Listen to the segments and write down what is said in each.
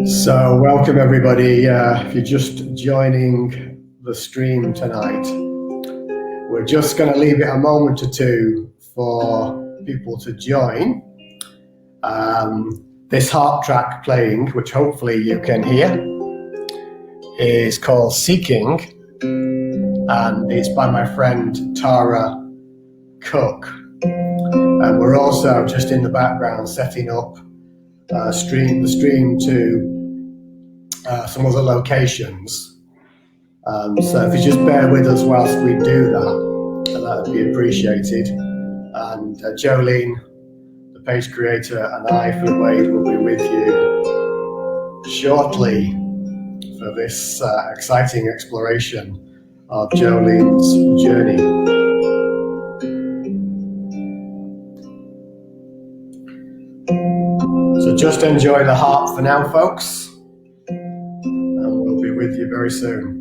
So welcome everybody. If you're just joining the stream tonight, we're just going to leave it a moment or two for people to join. This harp track playing, which hopefully you can hear, is called Seeking, and it's by my friend Tara Cook. And we're also just in the background setting up the stream to some other locations. So if you just bear with us whilst we do that would be appreciated. And Jolene, the page creator, and I, Philip Wade, will be with you shortly for this exciting exploration of Jolene's journey. So just enjoy the harp for now, folks, and we'll be with you very soon.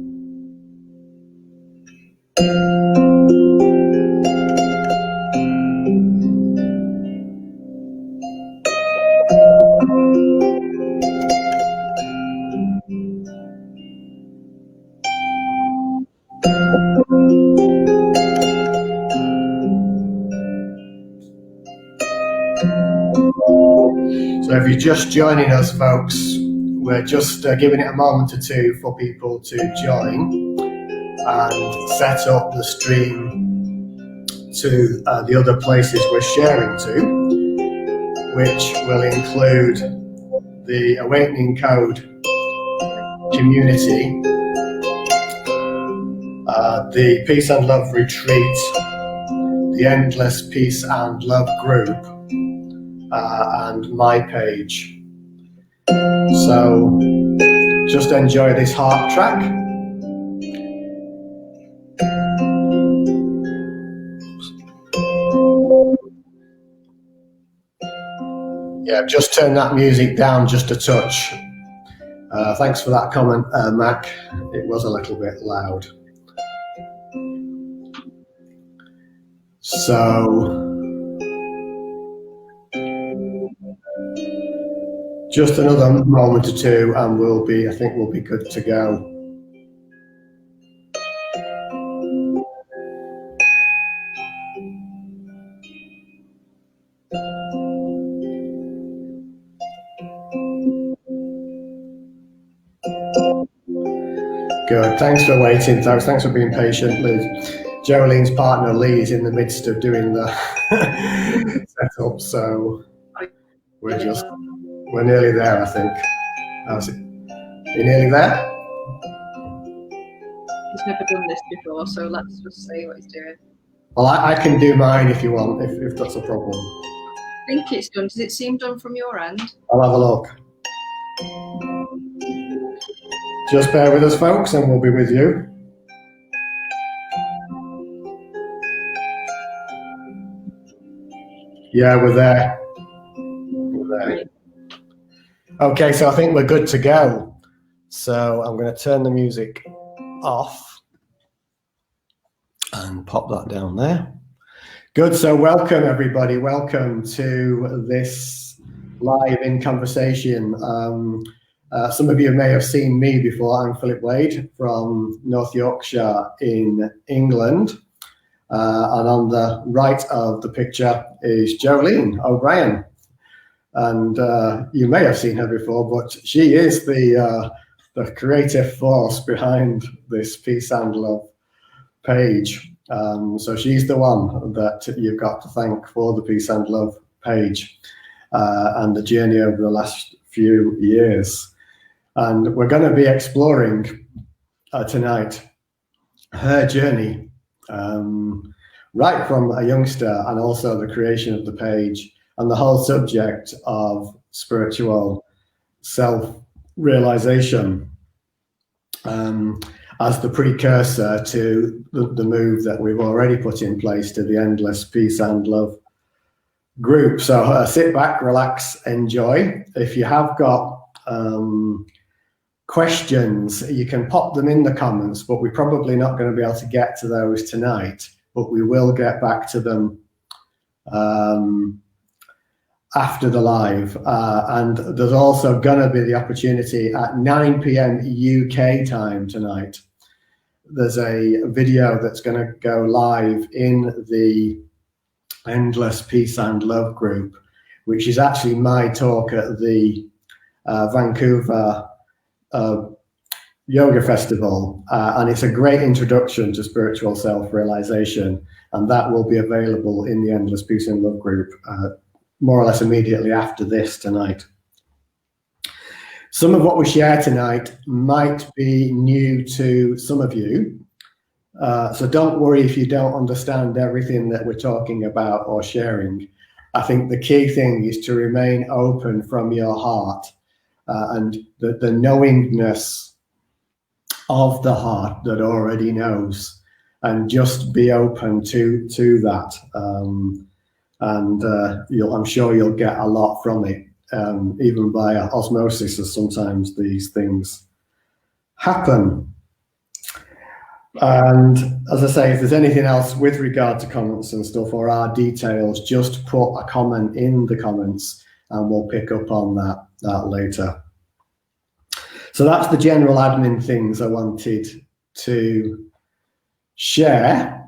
So if you're just joining us, folks, we're just giving it a moment or two for people to join and set up the stream to the other places we're sharing to, which will include the Awakening Code community, the Peace and Love Retreat, the Endless Peace and Love group, and my page. So just enjoy this harp track. Yeah, just turn that music down just a touch. Thanks for that comment, Mac. It was a little bit loud. So just another moment or two and I think we'll be good to go. Good, thanks for waiting, folks. Thanks for being patient, Liz. Jolene's partner Lee is in the midst of doing the setup, so we're nearly there, I think. How's it? You nearly there? He's never done this before, so let's just see what he's doing. Well, I can do mine if you want, if that's a problem. I think it's done. Does it seem done from your end? I'll have a look. Just bear with us, folks, and we'll be with you. Yeah, we're there. Okay, so I think we're good to go. So I'm going to turn the music off and pop that down there. Good, so welcome everybody. Welcome to this live in conversation. Some of you may have seen me before. I'm Philip Wade from North Yorkshire in England. And on the right of the picture is Jolene O'Brien. And you may have seen her before, but she is the creative force behind this Peace and Love page. So she's the one that you've got to thank for the Peace and Love page and the journey over the last few years. And we're going to be exploring tonight her journey, right from a youngster, and also the creation of the page and the whole subject of spiritual self-realization as the precursor to the move that we've already put in place to the Endless Peace and Love group. So sit back, relax, enjoy. If you have got questions, you can pop them in the comments, but we're probably not going to be able to get to those tonight, but we will get back to them after the live. And there's also going to be the opportunity at 9 p.m. UK time tonight. There's a video that's going to go live in the Endless Peace and Love group, which is actually my talk at the Vancouver Yoga Festival. And it's a great introduction to spiritual self-realization. And that will be available in the Endless Peace and Love group more or less immediately after this tonight. Some of what we share tonight might be new to some of you. So don't worry if you don't understand everything that we're talking about or sharing. I think the key thing is to remain open from your heart and the knowingness of the heart that already knows, and just be open to that. I'm sure you'll get a lot from it, even via osmosis, as sometimes these things happen. And as I say, if there's anything else with regard to comments and stuff or our details, just put a comment in the comments and we'll pick up on that later. So that's the general admin things I wanted to share.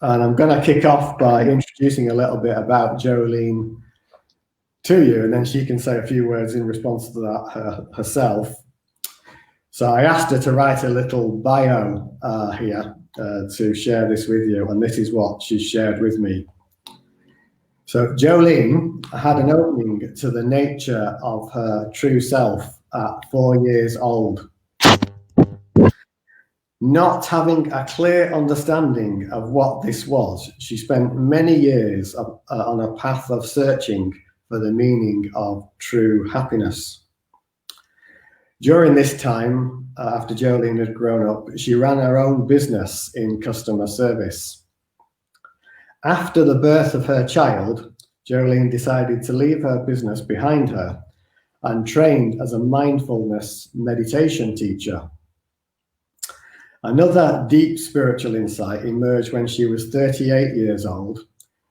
And I'm going to kick off by introducing a little bit about Jolene to you, and then she can say a few words in response to that herself. So I asked her to write a little bio here to share this with you, and this is what she shared with me. So Jolene had an opening to the nature of her true self at 4 years old. Not having a clear understanding of what this was, she spent many years on a path of searching for the meaning of true happiness. During this time, after Jolene had grown up, she ran her own business in customer service. After the birth of her child, Jolene decided to leave her business behind her and trained as a mindfulness meditation teacher. Another deep spiritual insight emerged when she was 38 years old,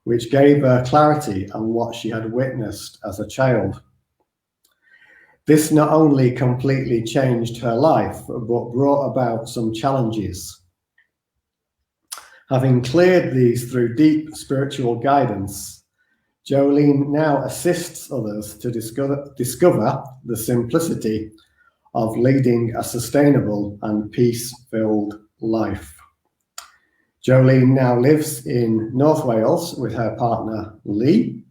which gave her clarity on what she had witnessed as a child. This not only completely changed her life, but brought about some challenges. Having cleared these through deep spiritual guidance, Jolene now assists others to discover the simplicity of leading a sustainable and peace-filled life. Jolene now lives in North Wales with her partner Lee,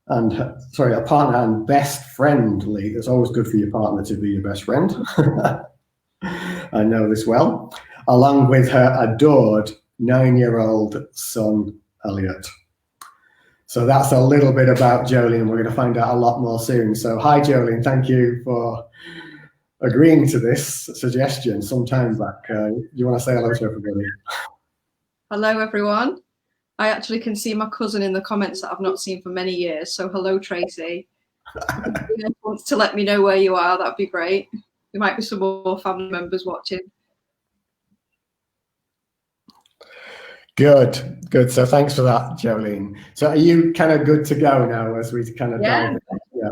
and a partner and best friend Lee. It's always good for your partner to be your best friend. I know this well. Along with her adored 9-year-old son Elliot. So that's a little bit about Jolene. We're going to find out a lot more soon. So hi Jolene, thank you for agreeing to this suggestion some time back. You want to say hello to everybody? Hello, everyone. I actually can see my cousin in the comments that I've not seen for many years. So hello, Tracy. If you want to let me know where you are, that'd be great. There might be some more family members watching. Good. So thanks for that, Jolene. So are you kind of good to go now as we kind of dive in? Yeah.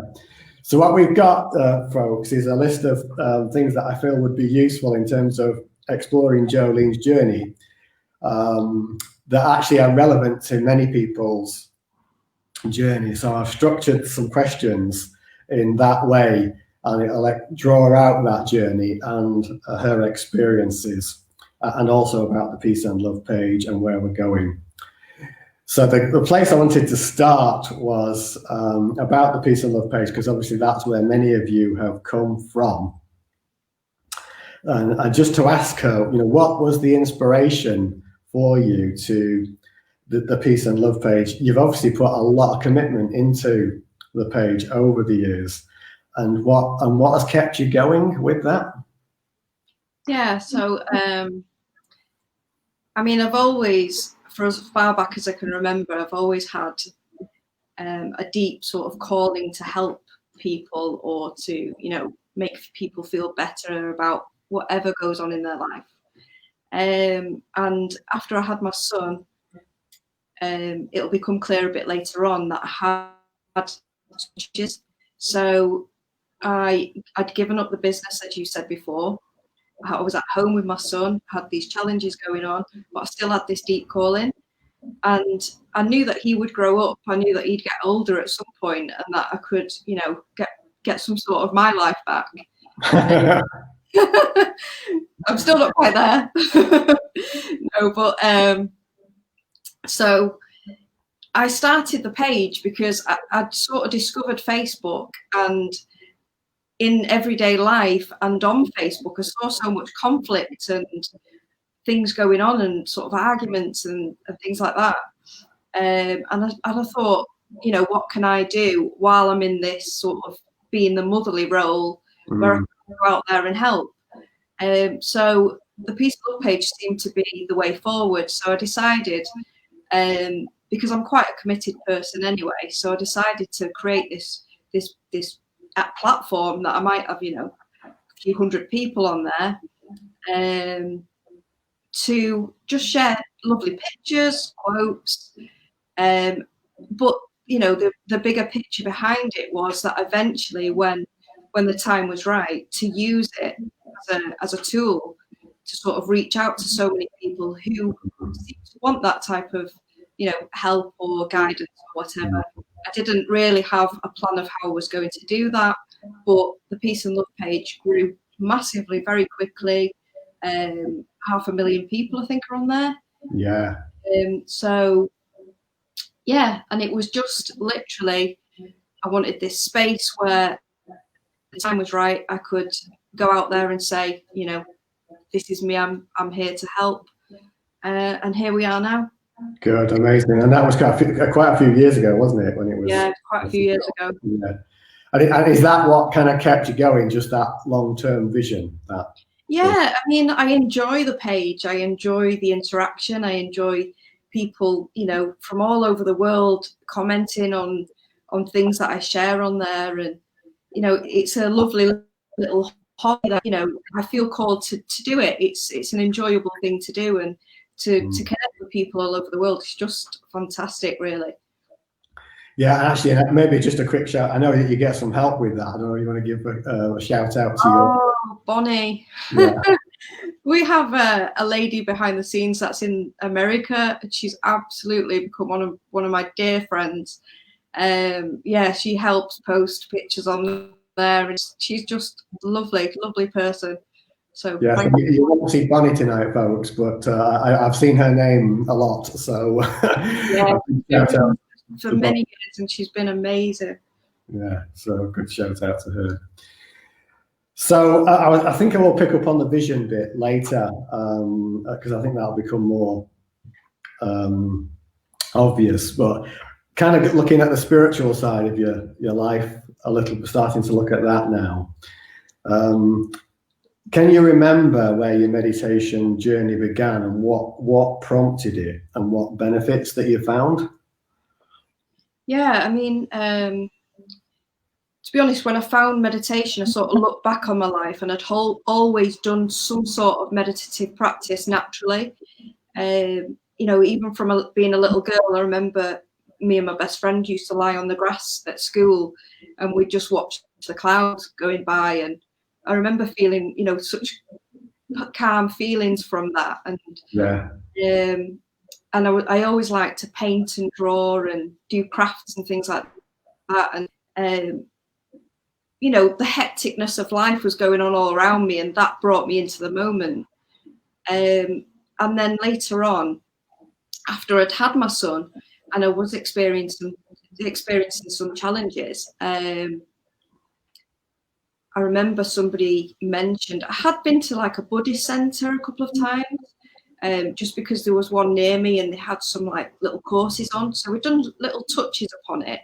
So what we've got, folks, is a list of things that I feel would be useful in terms of exploring Jolene's journey that actually are relevant to many people's journey. So I've structured some questions in that way, and it'll draw out that journey and her experiences, and also about the Peace and Love page and where we're going. So the place I wanted to start was about the Peace and Love page, because obviously that's where many of you have come from. And just to ask her, what was the inspiration for you to the Peace and Love page? You've obviously put a lot of commitment into the page over the years, and what has kept you going with that? Yeah, so I mean, I've always, for as far back as I can remember, I've always had a deep sort of calling to help people, or to, make people feel better about whatever goes on in their life. And after I had my son, it'll become clear a bit later on that I had So I'd given up the business, as you said before. I was at home with my son, had these challenges going on, but I still had this deep calling. And I knew that he would grow up. I knew that he'd get older at some point, and that I could, get some sort of my life back. I'm still not quite there. No, but so I started the page because I'd sort of discovered Facebook, and in everyday life and on Facebook, I saw so much conflict and things going on and sort of arguments and things like that. And I thought, what can I do while I'm in this sort of being the motherly role where I can go out there and help? So the Peace and Love page seemed to be the way forward. So I decided, because I'm quite a committed person anyway, so I decided to create this platform that I might have, a few hundred people on there, to just share lovely pictures, quotes, but the bigger picture behind it was that eventually, when the time was right, to use it as a tool to sort of reach out to so many people who seem to want that type of help or guidance or whatever. I didn't really have a plan of how I was going to do that, but the Peace and Love page grew massively very quickly. 500,000 people, I think, are on there. Yeah. So, yeah, and it was just literally, I wanted this space where the time was right. I could go out there and say, this is me. I'm here to help, and here we are now. Good, amazing. And that was quite a few years ago, wasn't it? When it was, yeah, quite a few years ago. Yeah. And is that what kind of kept you going? Just that long-term vision? Yeah, I mean, I enjoy the page. I enjoy the interaction. I enjoy people, from all over the world commenting on things that I share on there. And, it's a lovely little hobby that, I feel called to do it. It's an enjoyable thing to do, and to connect with people all over the world. It's just fantastic, really. Yeah, actually, maybe just a quick shout. I know that you get some help with that. I don't know if you want to give a shout out to your... Bonnie. Yeah. We have a lady behind the scenes that's in America, and she's absolutely become one of my dear friends. She helps post pictures on there, and she's just lovely person. So yeah, you won't see Bonnie tonight, folks, but I've seen her name a lot. So yeah, for many years, and she's been amazing. Yeah, so good shout out to her. So I think I will pick up on the vision bit later, because I think that'll become more obvious. But kind of looking at the spiritual side of your life a little, starting to look at that now. Can you remember where your meditation journey began, and what prompted it, and what benefits that you found? Yeah, I mean, to be honest, when I found meditation, I sort of looked back on my life, and I'd always done some sort of meditative practice naturally. Even from being a little girl, I remember me and my best friend used to lie on the grass at school, and we'd just watch the clouds going by. And I remember feeling, such calm feelings from that. And yeah. And I always liked to paint and draw and do crafts and things like that. And the hecticness of life was going on all around me, and that brought me into the moment. And then later on, after I'd had my son and I was experiencing some challenges, I remember somebody mentioned, I had been to like a Buddhist center a couple of times, just because there was one near me and they had some like little courses on. So we'd done little touches upon it.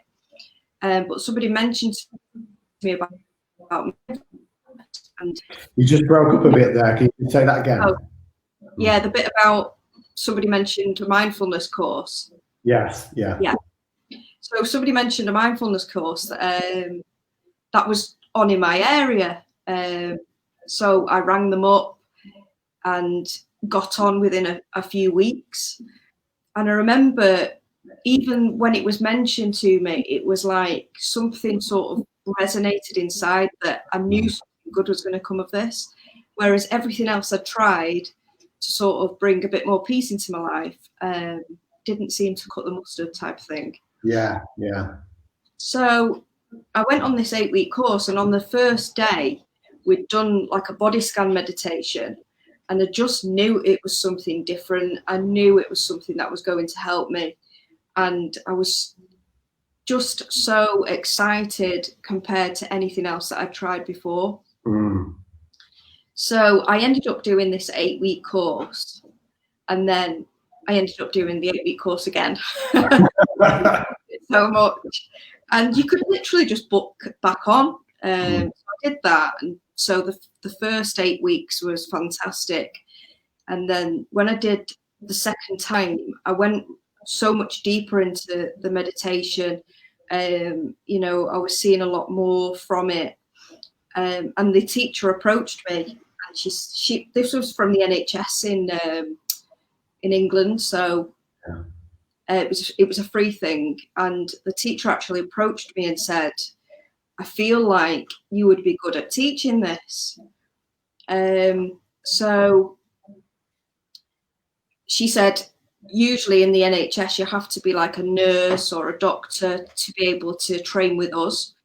But somebody mentioned to me about and you just broke up a bit there. Can you say that again? Oh, yeah, the bit about somebody mentioned a mindfulness course. Yes, yeah. Yeah. So somebody mentioned a mindfulness course that was on in my area. So I rang them up and got on within a few weeks. And I remember even when it was mentioned to me, it was like something sort of resonated inside, that I knew something good was going to come of this. Whereas everything else I tried to sort of bring a bit more peace into my life didn't seem to cut the mustard, type of thing. Yeah. So I went on this 8-week course, and on the first day, we'd done like a body scan meditation, and I just knew it was something different. I knew it was something that was going to help me. And I was just so excited compared to anything else that I'd tried before. So I ended up doing this 8-week course, and then I ended up doing the 8-week course again. So much. And you could literally just book back on. So I did that. And so the first 8 weeks was fantastic. And then when I did the second time, I went so much deeper into the meditation. You know, I was seeing a lot more from it. And the teacher approached me, and she this was from the NHS in England. So it was a free thing. And the teacher actually approached me and said, I feel like you would be good at teaching this. So she said, usually in the NHS, you have to be like a nurse or a doctor to be able to train with us.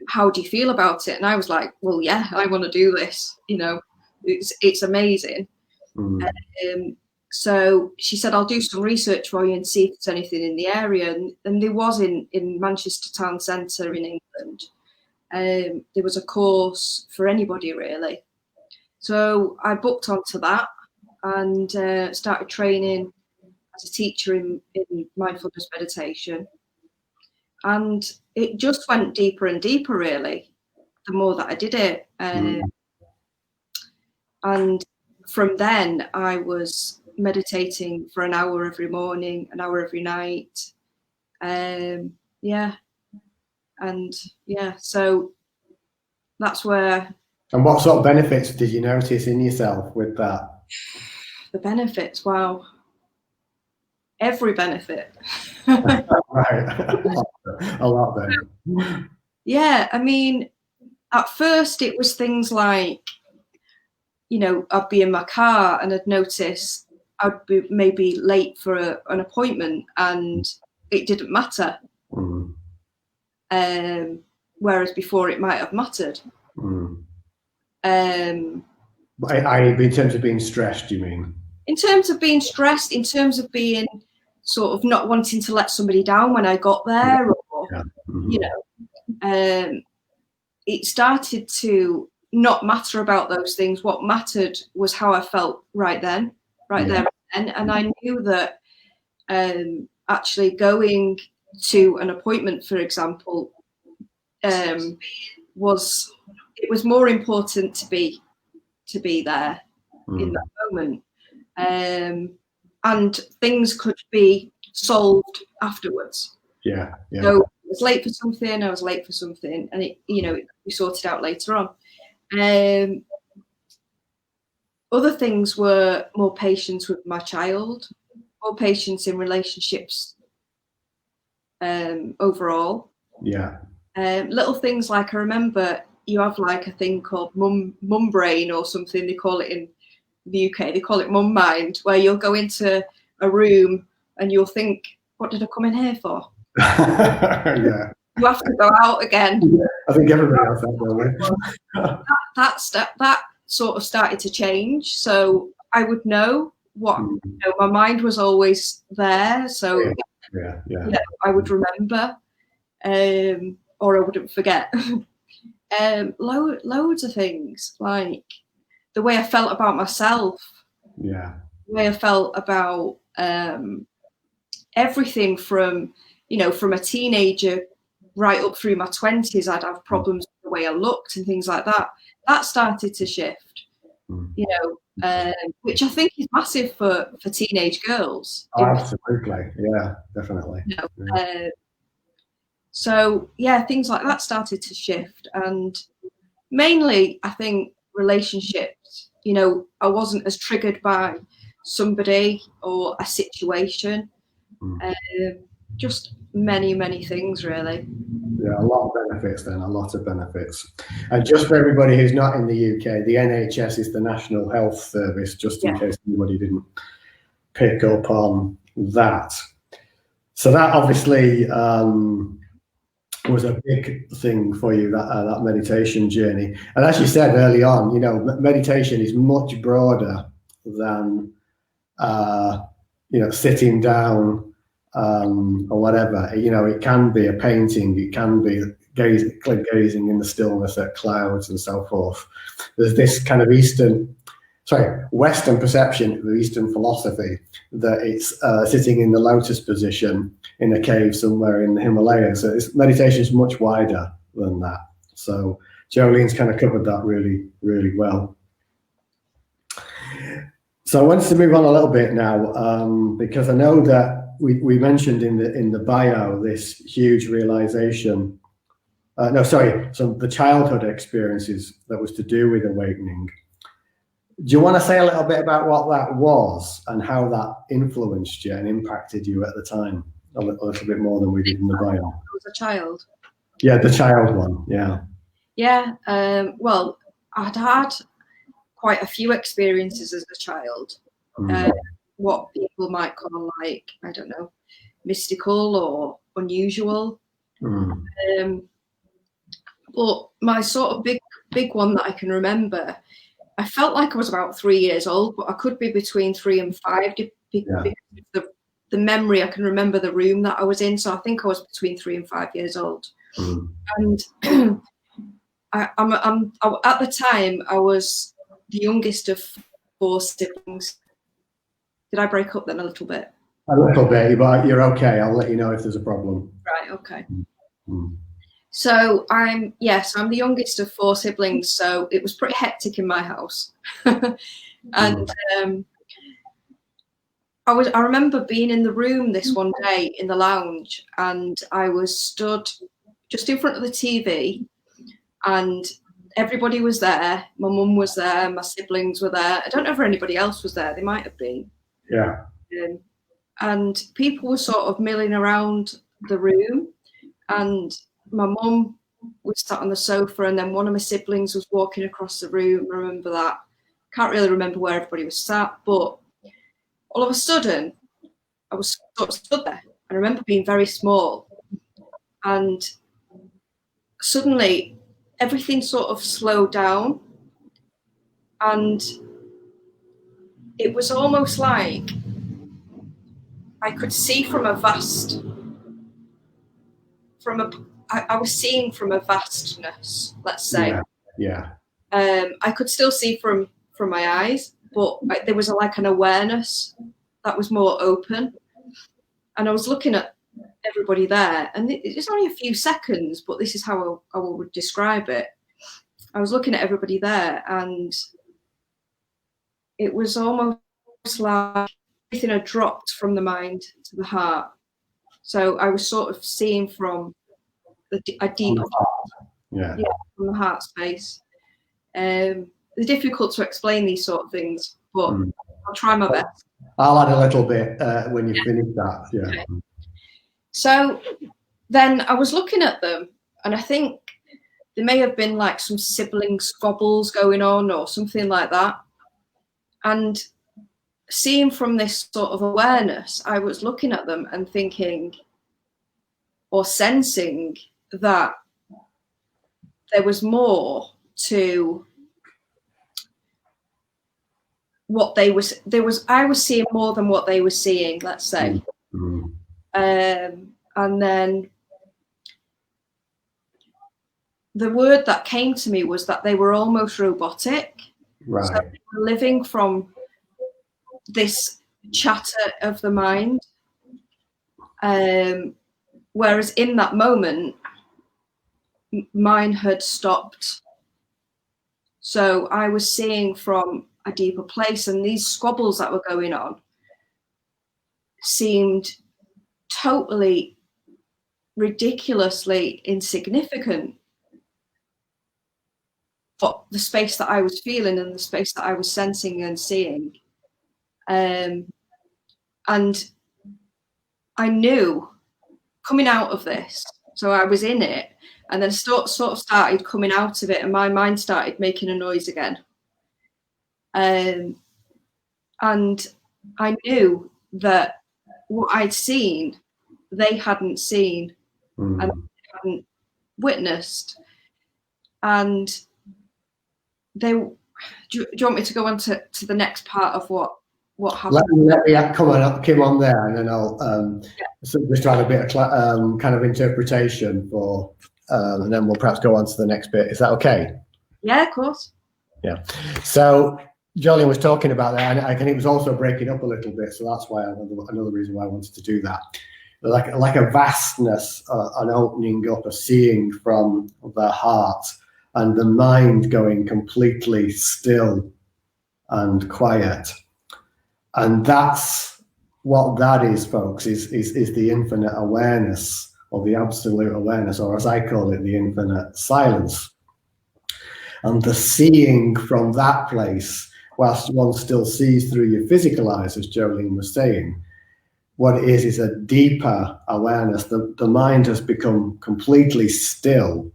How do you feel about it? And I was like, well, yeah, I want to do this. You know, it's amazing. So she said, I'll do some research for you and see if there's anything in the area. And there was in Manchester Town Centre in England. There was a course for anybody, really. So I booked onto that and started training as a teacher in mindfulness meditation. And it just went deeper and deeper, really, the more that I did it. And from then, I was meditating for an hour every morning, an hour every night. So that's where. And what sort of benefits did you notice in yourself with that? The benefits, wow. Every benefit. Right. A lot then. Yeah, I mean, at first it was things like, you know, I'd be in my car and I'd notice I'd be maybe late for an appointment, and it didn't matter. Whereas before it might have mattered. In terms of being stressed, you mean? In terms of being stressed, in terms of being sort of not wanting to let somebody down when I got there, or, you know, it started to not matter about those things. What mattered was how I felt right there and then. And I knew that actually going to an appointment, for example, was more important to be there in that moment. And things could be solved afterwards. Yeah. So I was late for something, and it, you know, we sorted out later on. Other things were more patience with my child, more patience in relationships overall. Yeah. Little things like, I remember you have like a thing called Mumbrain or something, they call it in the UK, they call it mum mind, where you'll go into a room and you'll think, what did I come in here for? Yeah. You have to go out again. Yeah, I think everybody else that way. That sort of started to change. So I would know what, you know, my mind was always there. So yeah. You know, I would remember, or I wouldn't forget. Loads of things, like the way I felt about myself. Yeah. The way I felt about everything from, you know, from a teenager right up through my 20s, I'd have problems with the way I looked and things like that. That started to shift, you know, which I think is massive for teenage girls. Oh, absolutely. Yeah, definitely. You know, so, yeah, things like that started to shift. And mainly, I think, relationships. You know, I wasn't as triggered by somebody or a situation. Just many things, really. Yeah, a lot of benefits then, a lot of benefits. And just for everybody who's not in the UK, the NHS is the National Health Service, just in case anybody didn't pick up on that. So that obviously was a big thing for you, that meditation journey. And as you said early on, you know, meditation is much broader than you know, sitting down or whatever. You know, it can be a painting, it can be gazing in the stillness at clouds and so forth. There's this kind of Western perception of Eastern philosophy that it's sitting in the lotus position in a cave somewhere in the Himalayas. So meditation is much wider than that. So Jolene's kind of covered that really, really well. So I wanted to move on a little bit now, because I know that we mentioned in the bio this huge realization. The childhood experiences that was to do with awakening. Do you want to say a little bit about what that was and how that influenced you and impacted you at the time? A little bit more than we did in the bio. I was a child. Yeah, the child one. Yeah. Yeah. Well, I'd had quite a few experiences as a child. What people might call, like, I don't know, mystical or unusual. But my sort of big one that I can remember, I felt like I was about 3 years old, but I could be between 3 and 5. Because the memory, I can remember the room that I was in. So I think I was between 3 and 5 years old. And at the time, I was the youngest of 4 siblings. Did I break up then a little bit? A little bit, but you're okay. I'll let you know if there's a problem. Right, okay. So I'm the youngest of 4 siblings, so it was pretty hectic in my house. And I remember being in the room this one day in the lounge, and I was stood just in front of the TV, and everybody was there. My mum was there, my siblings were there. I don't know if anybody else was there. They might have been. Yeah. And people were sort of milling around the room, and my mum was sat on the sofa, and then one of my siblings was walking across the room. I remember that. Can't really remember where everybody was sat, but all of a sudden, I was sort of stood there. I remember being very small, and suddenly everything sort of slowed down, and it was almost like I could see from a vast, I was seeing from a vastness, let's say. Yeah. I could still see from my eyes, but there was like an awareness that was more open. And I was looking at everybody there, and it's only a few seconds, but this is how I would describe it. I was looking at everybody there, and it was almost like everything had dropped from the mind to the heart. So I was sort of seeing from a deep, from the heart space. They're difficult to explain, these sort of things, but I'll try my best. I'll add a little bit when you finish that. Yeah. Okay. So then I was looking at them, and I think there may have been like some sibling squabbles going on or something like that. And seeing from this sort of awareness, I was looking at them and thinking, or sensing, that there was more to what I was seeing more than what they were seeing, let's say. And then the word that came to me was that they were almost robotic. Right. So they were living from this chatter of the mind. Whereas in that moment, mine had stopped. So I was seeing from a deeper place, and these squabbles that were going on seemed totally ridiculously insignificant for the space that I was feeling and the space that I was sensing and seeing. And I knew coming out of this, so I was in it, and then sort of started coming out of it, and my mind started making a noise again. And I knew that what I'd seen, they hadn't seen, and hadn't witnessed. And they, do you want me to go on to the next part of what happened? Let me come on there, and then I'll just try a bit of kind of interpretation for, and then we'll perhaps go on to the next bit. Is that okay? Yeah, of course. Yeah. So Jolene was talking about that, and it was also breaking up a little bit, so that's why another reason why I wanted to do that. Like a vastness, an opening up, a seeing from the heart, and the mind going completely still and quiet. And that's what that is, folks, is the infinite awareness, or the absolute awareness, or as I call it, the infinite silence. And the seeing from that place, whilst one still sees through your physical eyes, as Jolene was saying, what it is a deeper awareness. The mind has become completely still,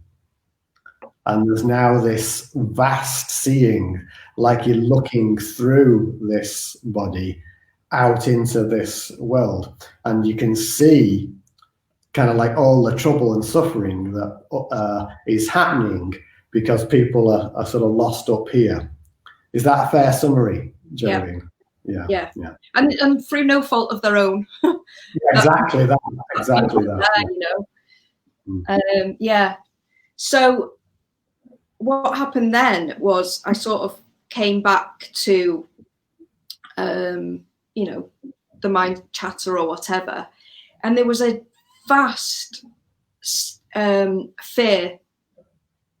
and there's now this vast seeing, like you're looking through this body out into this world, and you can see kind of like all the trouble and suffering that is happening because people are sort of lost up here. Is that a fair summary, Jolene? Yeah. And through no fault of their own. Exactly that. Yeah. So what happened then was I sort of came back to, the mind chatter or whatever, and there was a vast fear,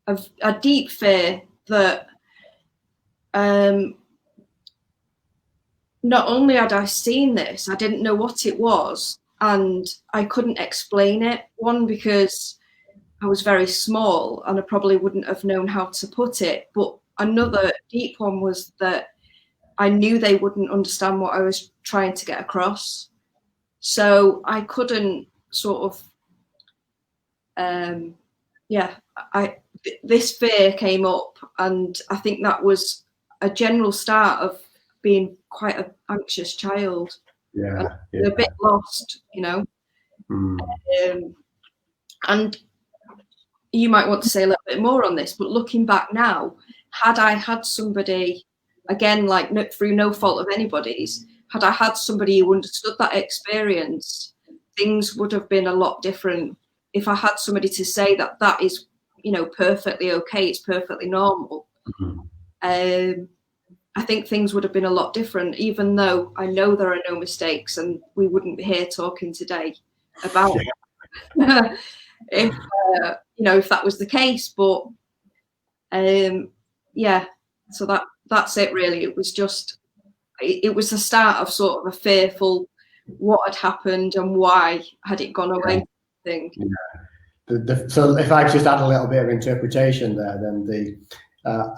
of a deep fear that not only had I seen this, I didn't know what it was, and I couldn't explain it. One, because I was very small and I probably wouldn't have known how to put it. But another deep one was that I knew they wouldn't understand what I was trying to get across. So I couldn't sort of, this fear came up, and I think that was a general start of being quite an anxious child. Yeah. A bit lost, and you might want to say a little bit more on this, but looking back now, had I had somebody, again, like through no fault of anybody's, had I had somebody who understood that experience, things would have been a lot different. If I had somebody to say that is, perfectly okay, it's perfectly normal, I think things would have been a lot different, even though I know there are no mistakes, and we wouldn't be here talking today about if that was the case. But so that's it really. It was just, it was the start of sort of a fearful, what had happened and why had it gone away thing. So if I just add a little bit of interpretation there, then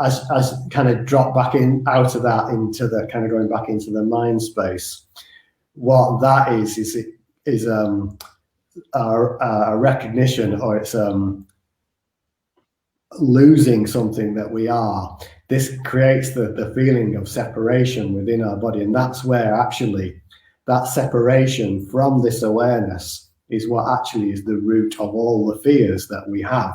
as kind of drop back out of that into the kind of going back into the mind space, what that is a recognition, or it's losing something that we are. This creates the feeling of separation within our body, and that's where actually that separation from this awareness is what actually is the root of all the fears that we have.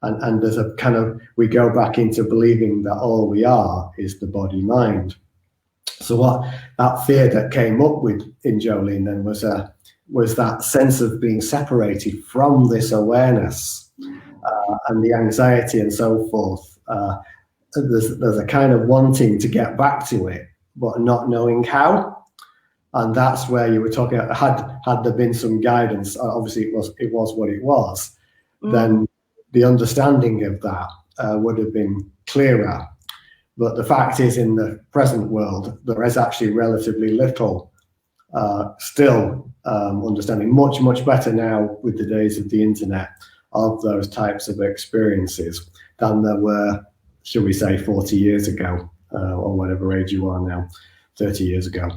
And there's a kind of, we go back into believing that all we are is the body mind. So what that fear that came up with in Jolene then was that sense of being separated from this awareness, and the anxiety and so forth. There's a kind of wanting to get back to it, but not knowing how. And that's where you were talking, had there been some guidance, obviously it was what it was, then the understanding of that would have been clearer. But the fact is, in the present world, there is actually relatively little still understanding, much better now with the days of the internet, of those types of experiences than there were, shall we say, 40 years ago, or whatever age you are now, 30 years ago.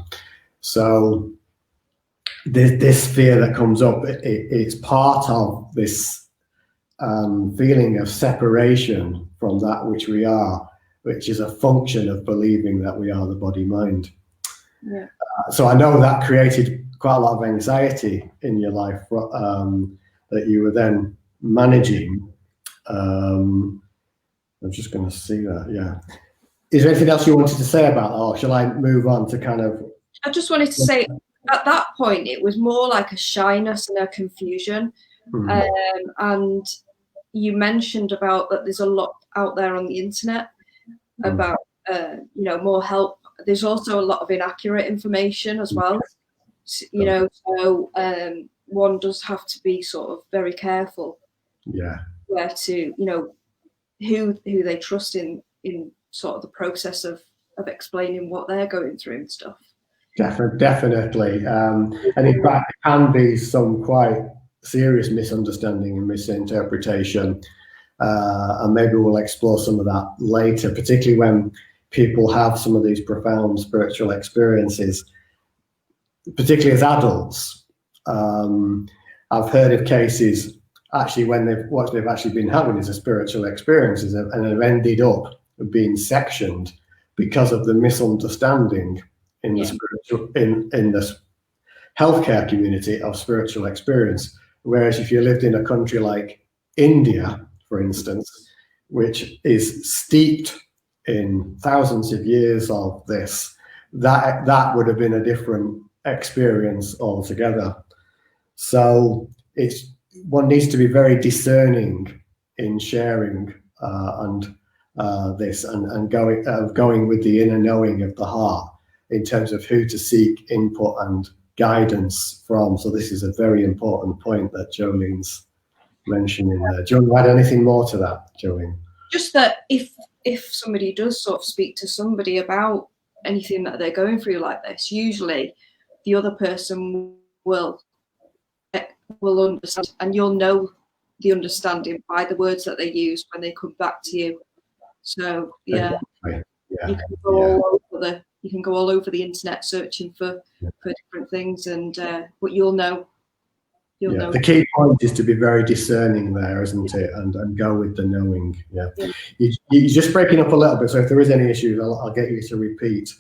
So this fear that comes up, it's part of this feeling of separation from that which we are, which is a function of believing that we are the body-mind. Yeah. So I know that created quite a lot of anxiety in your life that you were then managing. I'm just going to see that, yeah. Is there anything else you wanted to say about that, or shall I move on to kind of... I just wanted to say, at that point, it was more like a shyness and a confusion. And you mentioned about that there's a lot out there on the internet about, you know, more help. There's also a lot of inaccurate information as well, you know, so one does have to be sort of very careful. Yeah. Where to, you know, who they trust in sort of the process of explaining what they're going through and stuff. Definitely. And in fact, it can be some quite serious misunderstanding and misinterpretation. And maybe we'll explore some of that later, particularly when people have some of these profound spiritual experiences, particularly as adults. I've heard of cases actually when what they've actually been having is a spiritual experiences and have ended up being sectioned because of the misunderstanding in the spiritual in the healthcare community of spiritual experience. Whereas if you lived in a country like India, for instance, which is steeped in thousands of years of this, that would have been a different experience altogether. So one needs to be very discerning in sharing this and going with the inner knowing of the heart in terms of who to seek input and guidance from. So this is a very important point that Jolene's mentioning there. Do you want to add anything more to that, Jolene? Just that if somebody does sort of speak to somebody about anything that they're going through like this, usually the other person will understand, and you'll know the understanding by the words that they use when they come back to you. So yeah, you can go all over the internet searching for different things, and but you'll know. The key point is to be very discerning there, isn't it? And go with the knowing. Yeah. You're just breaking up a little bit, so if there is any issues, I'll get you to repeat.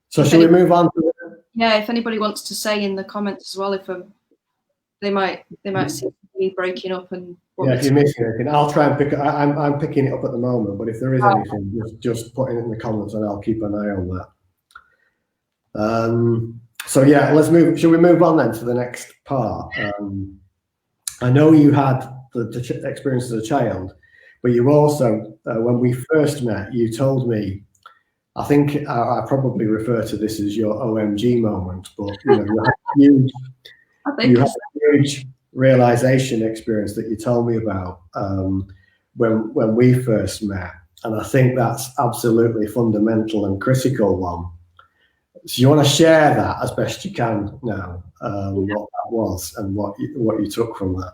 So shall we move on to if anybody wants to say in the comments as well, if they might see me breaking up and if you're missing anything, I'll try and pick it. I'm picking it up at the moment, but if there is anything, just put it in the comments and I'll keep an eye on that. So yeah, let's move. Shall we move on then to the next part? I know you had the experience as a child, but you also, when we first met, you told me, I think I probably refer to this as your OMG moment, but you had a huge realization experience that you told me about when we first met, and I think that's absolutely fundamental and critical one. So you want to share that as best you can now, what that was and what you took from that.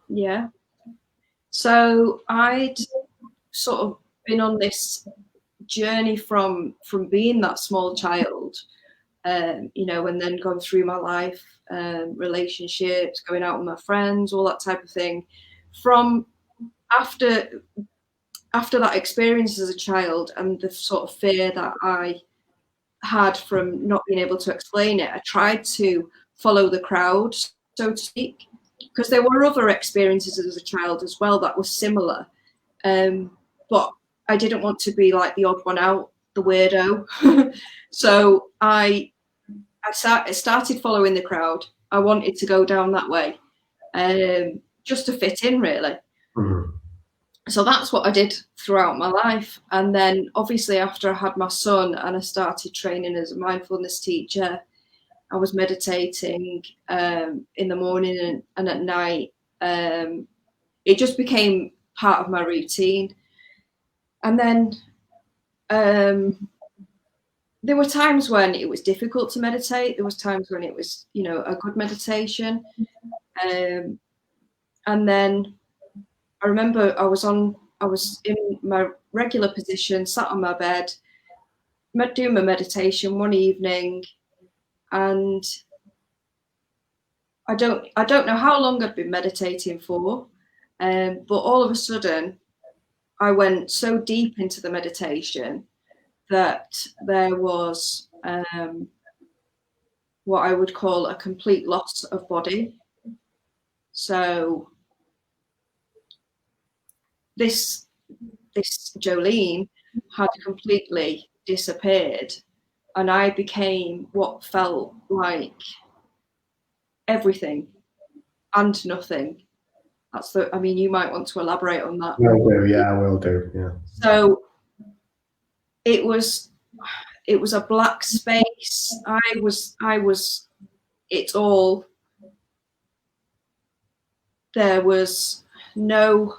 Yeah. So I'd sort of been on this journey from being that small child, and then going through my life, relationships, going out with my friends, all that type of thing. From after that experience as a child and the sort of fear that I had from not being able to explain it, I tried to follow the crowd, so to speak, because there were other experiences as a child as well that were similar, but I didn't want to be like the odd one out, the weirdo. So I started following the crowd. I wanted to go down that way, just to fit in, really. Mm-hmm. So that's what I did throughout my life. And then obviously after I had my son and I started training as a mindfulness teacher, I was meditating in the morning and at night. It just became part of my routine. And then there were times when it was difficult to meditate. There was times when it was, a good meditation. And then I remember I was in my regular position, sat on my bed, doing my meditation one evening, And I don't know how long I'd been meditating for, but all of a sudden I went so deep into the meditation that there was what I would call a complete loss of body. So this Jolene had completely disappeared, and I became what felt like everything and nothing. I mean, you might want to elaborate on that. Will do, yeah, I will do, yeah. So it was a black space. I was it all. There was no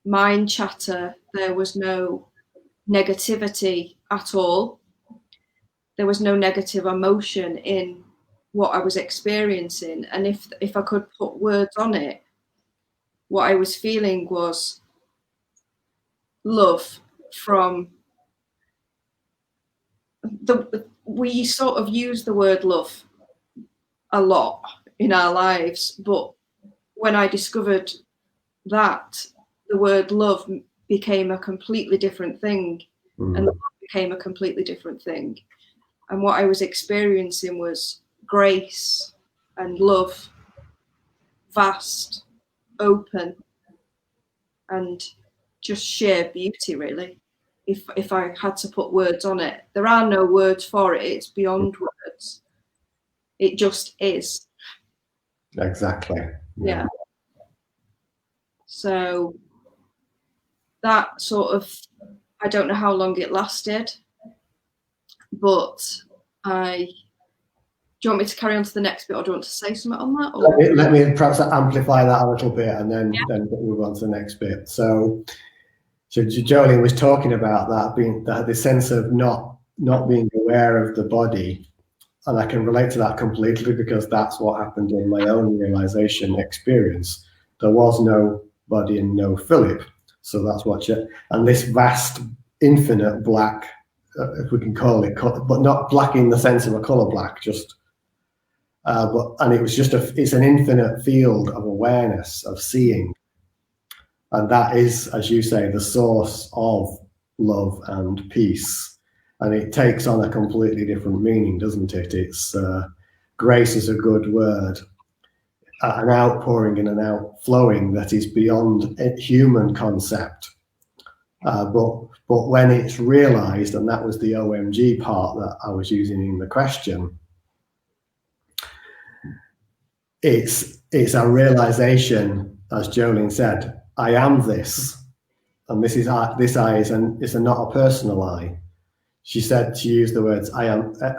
mind chatter. There was no negativity at all. There was no negative emotion in what I was experiencing. And if I could put words on it, what I was feeling was love from we sort of use the word love a lot in our lives, but when I discovered that, the word love became a completely different thing, and love became a completely different thing. And what I was experiencing was grace and love, vast, open, and just sheer beauty, really. If I had to put words on it, there are no words for it. It's beyond words. It just is. Exactly. Yeah. So that sort of, I don't know how long it lasted, but do you want me to carry on to the next bit, or do you want to say something on that? Or? Let me perhaps amplify that a little bit, and then move on to the next bit. So Jolene was talking about that the sense of not being aware of the body, and I can relate to that completely, because that's what happened in my own realization experience. There was no body and no Philip, so that's what and this vast, infinite black, if we can call it, but not black in the sense of a color black, just. And it was just it's an infinite field of awareness, of seeing. And that is, as you say, the source of love and peace. And it takes on a completely different meaning, doesn't it? It's grace is a good word, an outpouring and an outflowing that is beyond a human concept. But when it's realized, and that was the OMG part that I was using in the question, it's a realization, as Jolene said, I am this, and this I is not a personal I. She said, she used the words, I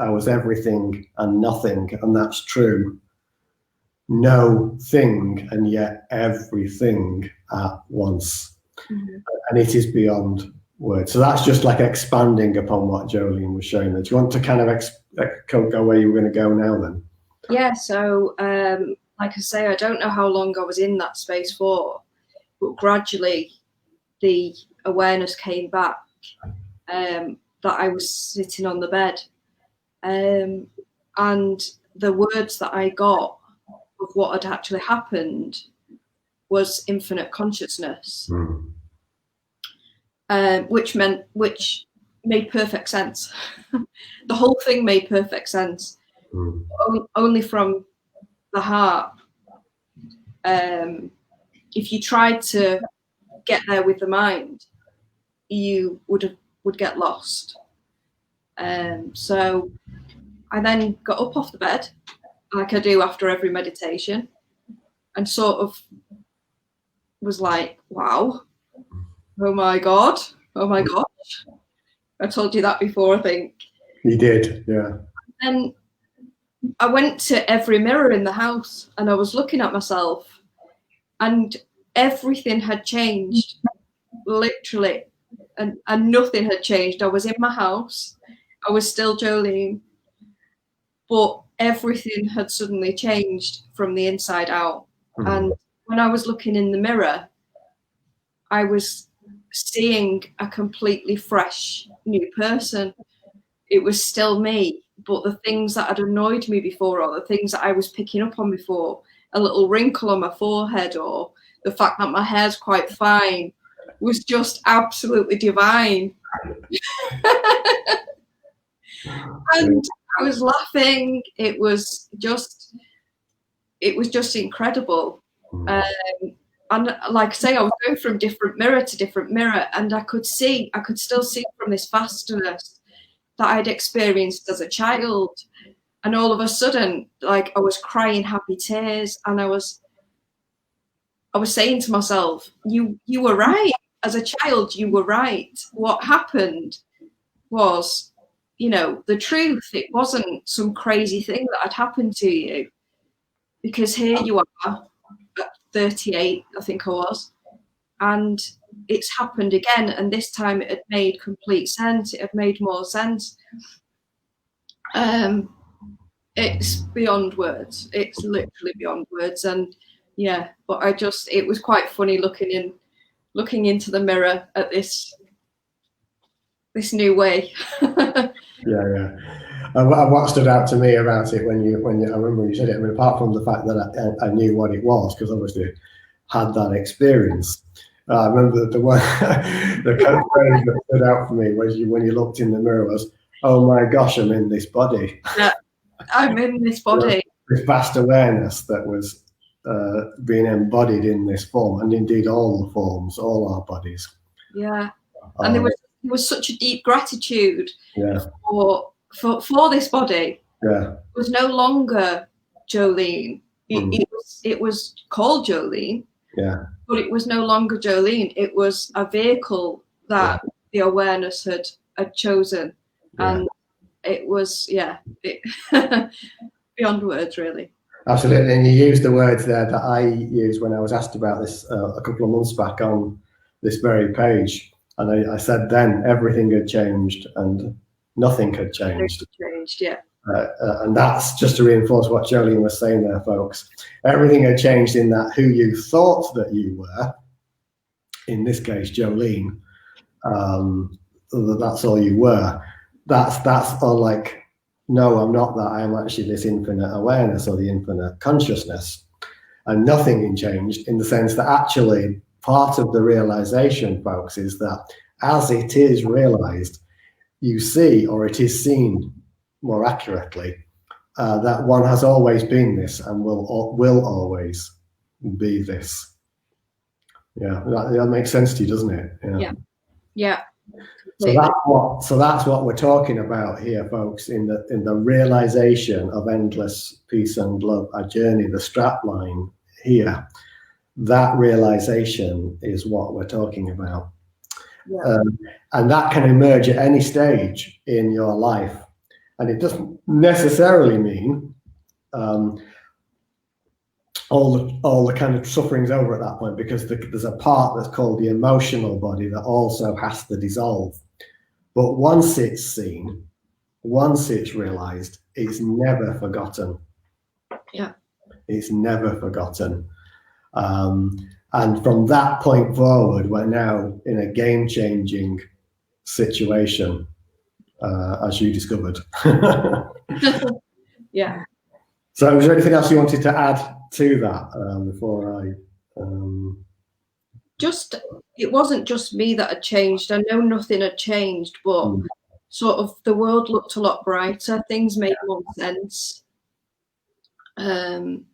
was everything and nothing, and that's true. No thing and yet everything at once. And it is beyond words. So that's just like expanding upon what Jolene was showing. Do you want to kind of go where you were going to go now then? Yeah, so like I say, I don't know how long I was in that space for, but gradually the awareness came back that I was sitting on the bed. And the words that I got of what had actually happened was infinite consciousness, which made perfect sense. The whole thing made perfect sense. Only from the heart. If you tried to get there with the mind, you would get lost. So I then got up off the bed, like I do after every meditation, and sort of was like, wow, oh my God, oh my gosh. I told you that before, I think. You did, yeah. And I went to every mirror in the house and I was looking at myself, and everything had changed, literally, and nothing had changed. I was in my house, I was still Jolene, but everything had suddenly changed from the inside out. And when I was looking in the mirror, I was seeing a completely fresh new person. It was still me, but the things that had annoyed me before, or the things that I was picking up on before, a little wrinkle on my forehead, or the fact that my hair's quite fine, was just absolutely divine. And I was laughing. It was just incredible. And like I say, I was going from different mirror to different mirror, and I could still see from this vastness that I'd experienced as a child. And all of a sudden, like, I was crying happy tears, and I was saying to myself, you were right. As a child, you were right. What happened was, the truth. It wasn't some crazy thing that had happened to you, because here you are at 38, I think I was, and it's happened again, and this time it had made complete sense. It had made more sense. It's beyond words. It's literally beyond words. And yeah, but it was quite funny looking into the mirror at this new way. Yeah. And what stood out to me about it when you I remember you said it, I mean, apart from the fact that I knew what it was, because obviously had that experience. I remember that the phrase that stood out for me was when you looked in the mirror was, "Oh my gosh, I'm in this body." Yeah, I'm in this body. This vast awareness that was being embodied in this form, and indeed all the forms, all our bodies. Yeah, and there was such a deep gratitude. Yeah. For this body. Yeah. It was no longer Jolene. It was called Jolene. Yeah. But it was no longer Jolene. It was a vehicle that the awareness had chosen. Yeah. And it was, beyond words, really. Absolutely. And you used the words there that I used when I was asked about this a couple of months back on this very page. And I said then everything had changed and nothing had changed. Yeah. And that's just to reinforce what Jolene was saying there, folks. Everything had changed in that who you thought that you were, in this case, Jolene, that's all you were. That's all like, no, I'm not that. I am actually this infinite awareness or the infinite consciousness. And nothing had changed in the sense that actually part of the realization, folks, is that as it is realized, you see, or it is seen more accurately, that one has always been this and will always be this. Yeah, that makes sense to you, doesn't it? Yeah. So that's what we're talking about here, folks, in the realization of endless peace and love, a journey, the strap line here. That realization is what we're talking about. Yeah. And that can emerge at any stage in your life. And it doesn't necessarily mean all the kind of suffering's over at that point, because there's a part that's called the emotional body that also has to dissolve. But once it's seen, once it's realized, it's never forgotten. Yeah. It's never forgotten. And from that point forward, we're now in a game-changing situation, as you discovered. Yeah. So is there anything else you wanted to add to that before I... It wasn't just me that had changed. I know nothing had changed, but sort of the world looked a lot brighter. Things made more sense. And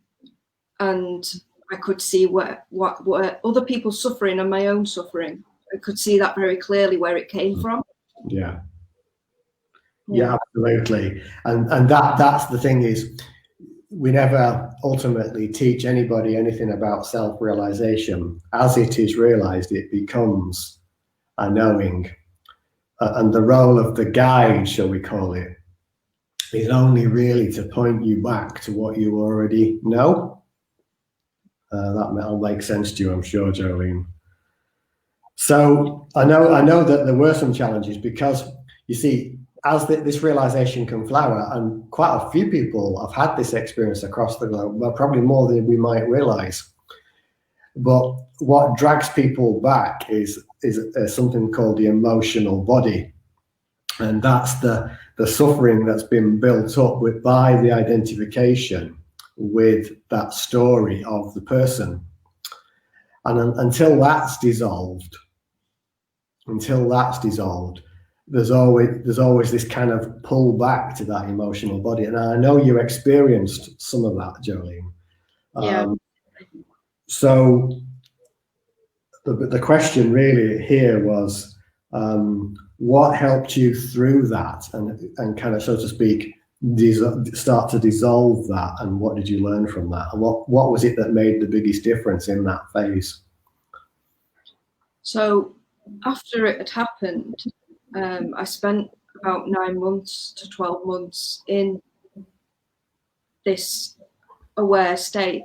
I could see what other people's suffering and my own suffering. I could see that very clearly where it came from. Yeah, absolutely. And that's the thing is, we never ultimately teach anybody anything about self-realization. As it is realized, it becomes a knowing. And the role of the guide, shall we call it, is only really to point you back to what you already know. That'll make sense to you, I'm sure, Jolene. So I know that there were some challenges, because you see, as this realization can flower, and quite a few people have had this experience across the globe, well, probably more than we might realize. But what drags people back is something called the emotional body, and that's the the suffering that's been built up by the identification with that story of the person. And until that's dissolved, there's always this kind of pull back to that emotional body. And I know you experienced some of that, Jolene. Yeah. So the question really here was, what helped you through that and kind of, so to speak, start to dissolve that, and what did you learn from that, and what was it that made the biggest difference in that phase? So after it had happened, I spent about 9 months to 12 months in this aware state.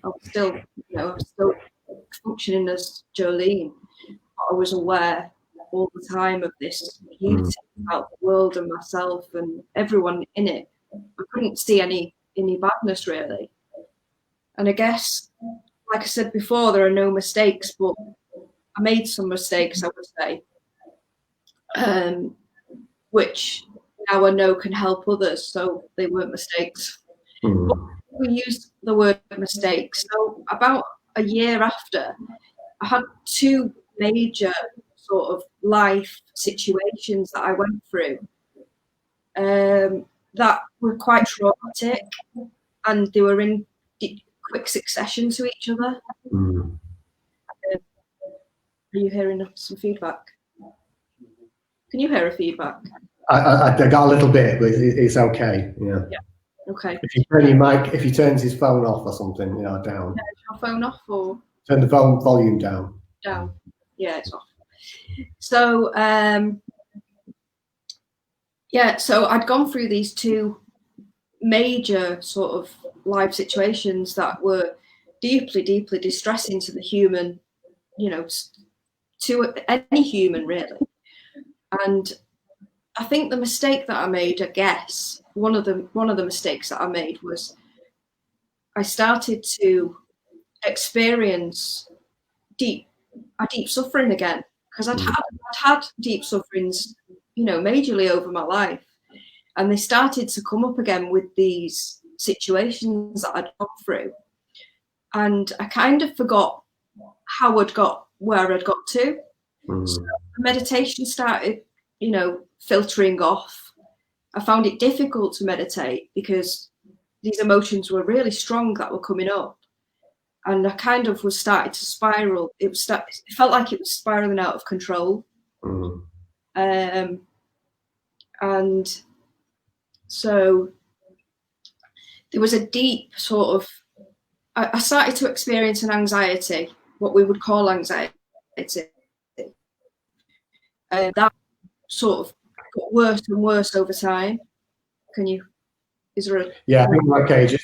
I was still functioning as Jolene, but I was aware all the time of this beauty about the world and myself and everyone in it. I couldn't see any badness really. And I guess, like I said before, there are no mistakes, but I made some mistakes, I would say, which now I know can help others, so they weren't mistakes. But we used the word mistakes. So about a year after, I had 2 major sort of life situations that I went through that were quite traumatic, and they were in quick succession to each other. Are you hearing some feedback? Can you hear a feedback? I got a little bit, but it's okay. Yeah. Okay. If you turn your mic, if he turns his phone off or something, down. Yeah, is your phone off or? Turn the phone volume down. Down. Yeah, it's off. So so I'd gone through these 2 major sort of life situations that were deeply, deeply distressing to the human, to any human really. And I think the mistake that I made, I guess, one of the mistakes that I made was I started to experience deep suffering again, because I'd had deep sufferings, majorly over my life, and they started to come up again with these situations that I'd gone through, and I kind of forgot how I'd got where I'd got to. So meditation started, filtering off. I found it difficult to meditate because these emotions were really strong that were coming up, and I kind of was starting to spiral. It felt like it was spiraling out of control. And so there was a deep sort of, I started to experience an anxiety, what we would call anxiety. That sort of got worse and worse over time. Is there a... Yeah, I think we're okay.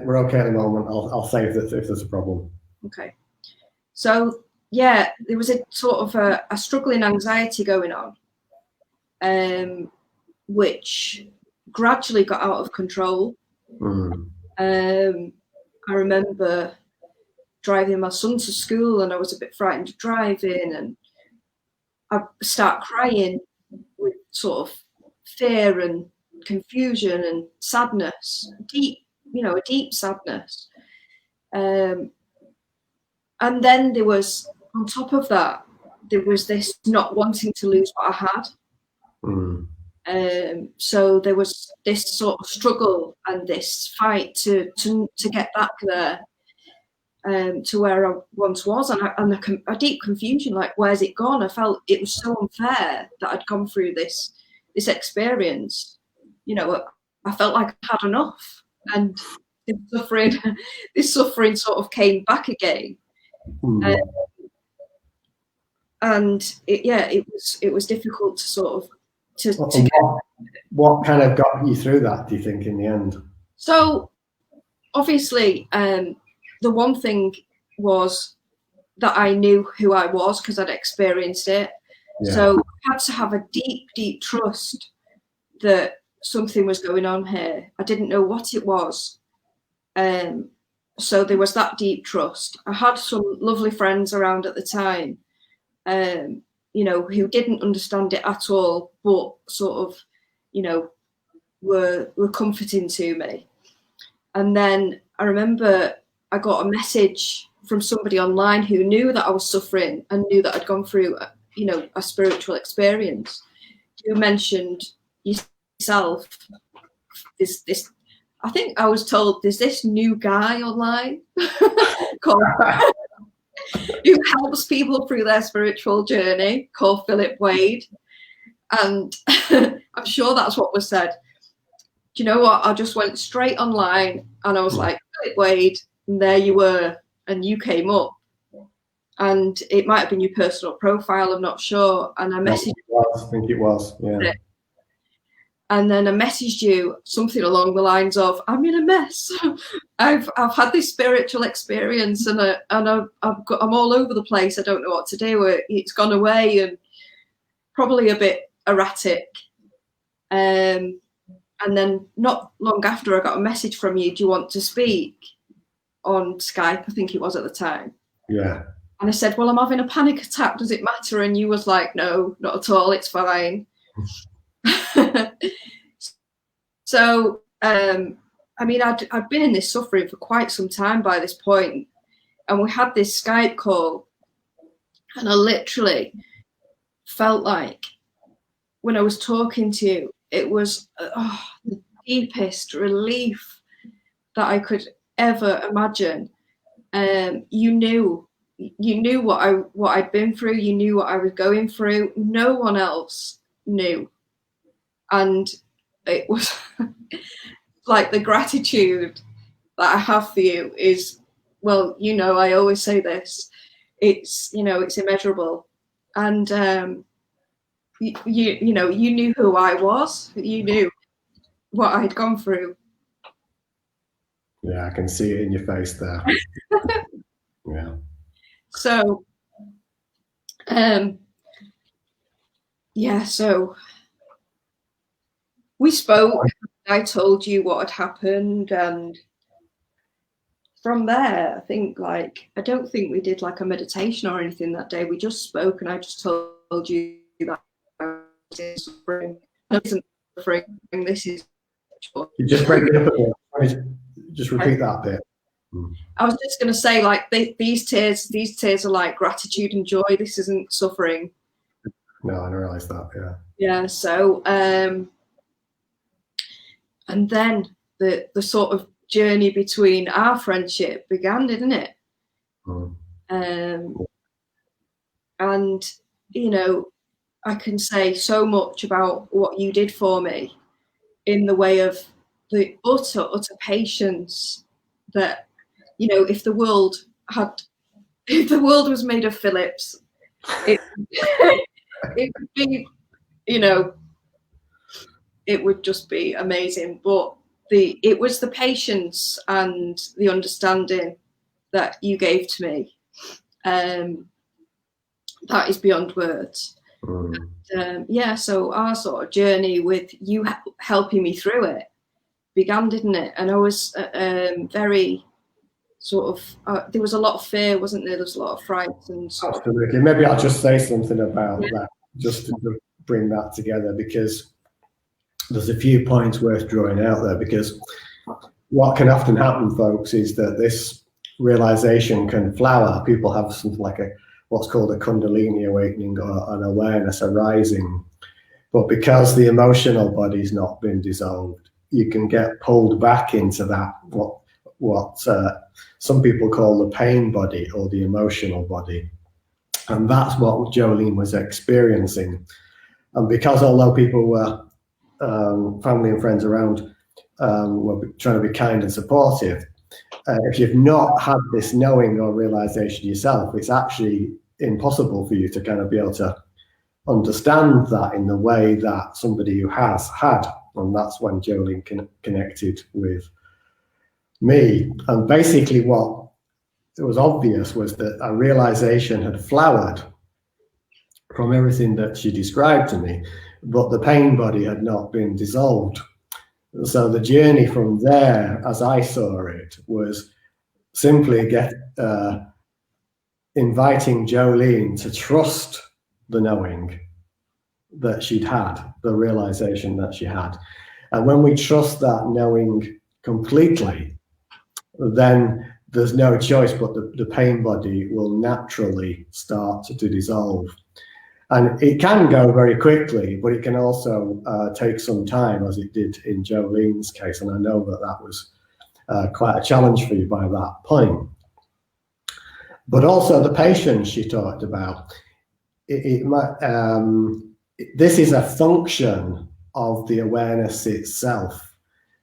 We're okay at the moment. I'll save that if there's a problem. Okay. So yeah, there was a sort of a struggling anxiety going on, which gradually got out of control. I remember driving my son to school, and I was a bit frightened of driving, and I start crying with sort of fear and confusion and sadness, a deep sadness. And then there was, on top of that, there was this not wanting to lose what I had. So there was this sort of struggle and this fight to get back there, to where I once was, and a deep confusion, like, where's it gone? I felt it was so unfair that I'd gone through this experience. I felt like I had enough, and this suffering sort of came back again. And it was difficult to sort of what kind of got you through that, do you think, in the end? So obviously, the one thing was that I knew who I was because I'd experienced it. Yeah. So I had to have a deep, deep trust that something was going on here. I didn't know what it was. So there was that deep trust. I had some lovely friends around at the time, who didn't understand it at all, but sort of, you know, were comforting to me. And then I remember I got a message from somebody online who knew that I was suffering and knew that I'd gone through, you know, a spiritual experience, who mentioned yourself. This, I think I was told there's this new guy online called, who helps people through their spiritual journey, called Philip Wade. And I'm sure that's what was said. Do you know what? I just went straight online and I was like, Philip Wade, and there you were, and you came up. And it might have been your personal profile, I'm not sure. And I messaged you. I think it was, yeah. And then I messaged you something along the lines of, I'm in a mess. I've had this spiritual experience and I'm all over the place. I don't know what to do. It's gone away and probably a bit erratic. And then not long after, I got a message from you. Do you want to speak on Skype? I think it was at the time. Yeah. And I said, well, I'm having a panic attack. Does it matter? And you was like, no, not at all. It's fine. So, I mean, I'd been in this suffering for quite some time by this point, and we had this Skype call, and I literally felt like when I was talking to you, it was the deepest relief that I could ever imagine. You knew what I'd been through. You knew what I was going through. No one else knew. And it was like the gratitude that I have for you is, well, you know, I always say this, it's, you know, it's immeasurable. And you know, you knew who I was, you knew what I'd gone through. Yeah, I can see it in your face there. Yeah. So, yeah, so we spoke. I told you what had happened, and from there, I think, like, I don't think we did like a meditation or anything that day. We just spoke, and I just told you that I was in suffering. I wasn't suffering. This is. You just break it up a bit. Just repeat that bit. I was just going to say, like, these tears are like gratitude and joy. This isn't suffering. No, I realised that. Yeah. Yeah. So, and then the sort of journey between our friendship began, didn't it? And you know, I can say so much about what you did for me in the way of the utter patience that, you know, if the world was made of Philips, it would be, you know, it would just be amazing. But it was the patience and the understanding that you gave to me, that is beyond words. Yeah, so our sort of journey with you helping me through it began, didn't it? And I was very sort of, there was a lot of fear, wasn't there? There was a lot of fright and sort Absolutely. Maybe I'll just say something about that, just to bring that together, because there's a few points worth drawing out there. Because what can often happen, folks, is that this realization can flower. People have something like what's called a Kundalini awakening, or an awareness arising. But because the emotional body's not been dissolved, you can get pulled back into that, what some people call the pain body or the emotional body. And that's what Jolene was experiencing. And because although people were, family and friends around, were trying to be kind and supportive, if you've not had this knowing or realization yourself, it's actually impossible for you to kind of be able to understand that in the way that somebody who has had. And that's when Jolene connected with me. And basically what it was obvious was that a realization had flowered from everything that she described to me, but the pain body had not been dissolved. So the journey from there, as I saw it, was simply inviting Jolene to trust the knowing that she'd had, the realization that she had. And when we trust that knowing completely, then there's no choice but the pain body will naturally start to dissolve. And it can go very quickly, but it can also take some time, as it did in Jolene's case. And I know that that was quite a challenge for you by that point. But also the patience she talked about. This is a function of the awareness itself.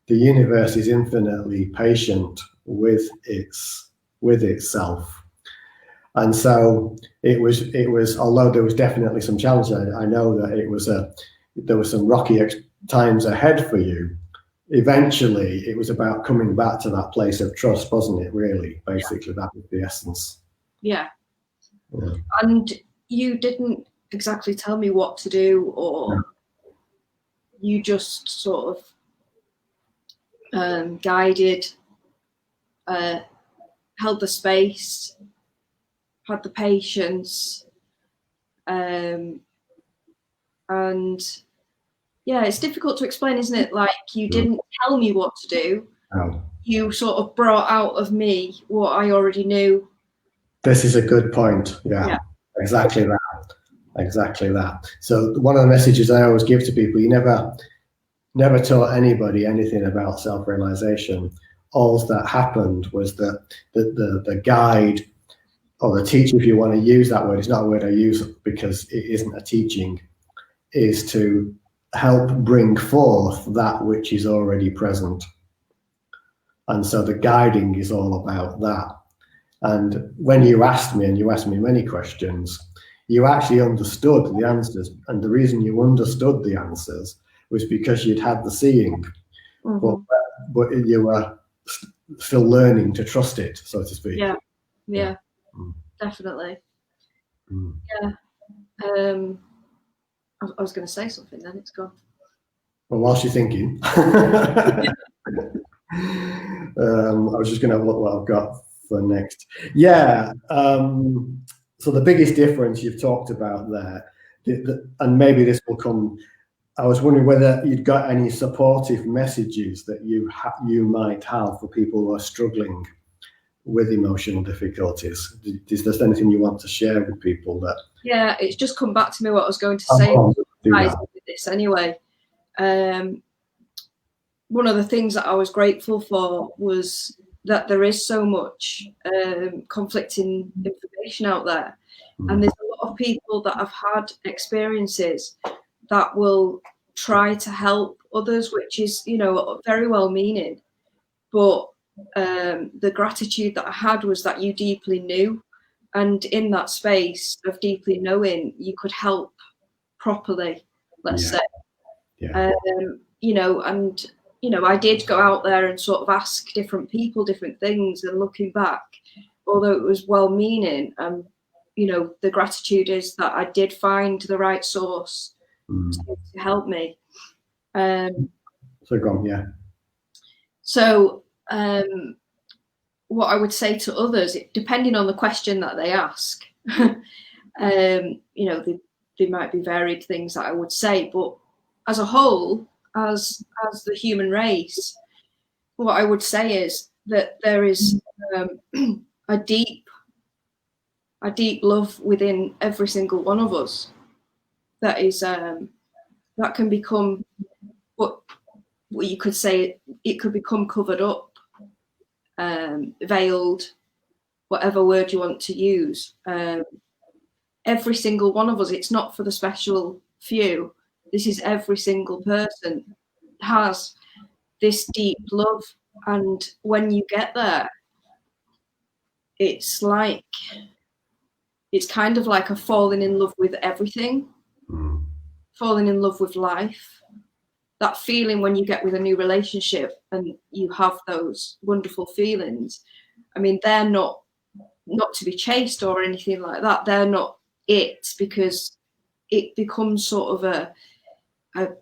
The universe is infinitely patient with itself. And so it was, although there was definitely some challenge, I know that there was some rocky times ahead for you. Eventually, it was about coming back to that place of trust, wasn't it, really? Basically, that was the essence. Yeah. And you didn't exactly tell me what to do, or you just sort of guided, held the space, had the patience, and yeah, it's difficult to explain, isn't it? Like, you didn't tell me what to do. You sort of brought out of me what I already knew. This is a good point. Yeah. Exactly that. Exactly that. So one of the messages I always give to people: you never taught anybody anything about self-realization. All that happened was that the guide, or the teacher, if you want to use that word, it's not a word I use because it isn't a teaching, is to help bring forth that which is already present. And so the guiding is all about that. And when you asked me, and you asked me many questions, you actually understood the answers. And the reason you understood the answers was because you'd had the seeing, but you were still learning to trust it, so to speak. Yeah. Definitely. Yeah. I was going to say something, then it's gone. Well, whilst you're thinking, I was just going to look what I've got for next. Yeah. So the biggest difference you've talked about there, and maybe this will come, I was wondering whether you'd got any supportive messages that you might have for people who are struggling with emotional difficulties. Is there anything you want to share with people that? Yeah, it's just come back to me what I was going to say with this anyway. One of the things that I was grateful for was that there is so much conflicting information out there, and there's a lot of people that have had experiences that will try to help others, which is, you know, very well meaning, but the gratitude that I had was that you deeply knew, and in that space of deeply knowing, you could help properly, let's say. You know, and you know, I did go out there and sort of ask different people different things, and looking back, although it was well meaning, you know, the gratitude is that I did find the right source to help me. So go on, yeah. So what I would say to others, depending on the question that they ask, you know, there might be varied things that I would say, but as a whole, as the human race, what I would say is that there is a deep love within every single one of us that is that can become what you could say, it could become covered up, veiled, whatever word you want to use. Every single one of us, it's not for the special few. This is every single person has this deep love. And when you get there, it's like, it's kind of like a falling in love with everything, falling in love with life. That feeling when you get with a new relationship and you have those wonderful feelings, I mean, they're not to be chased or anything like that. They're not it, because it becomes sort of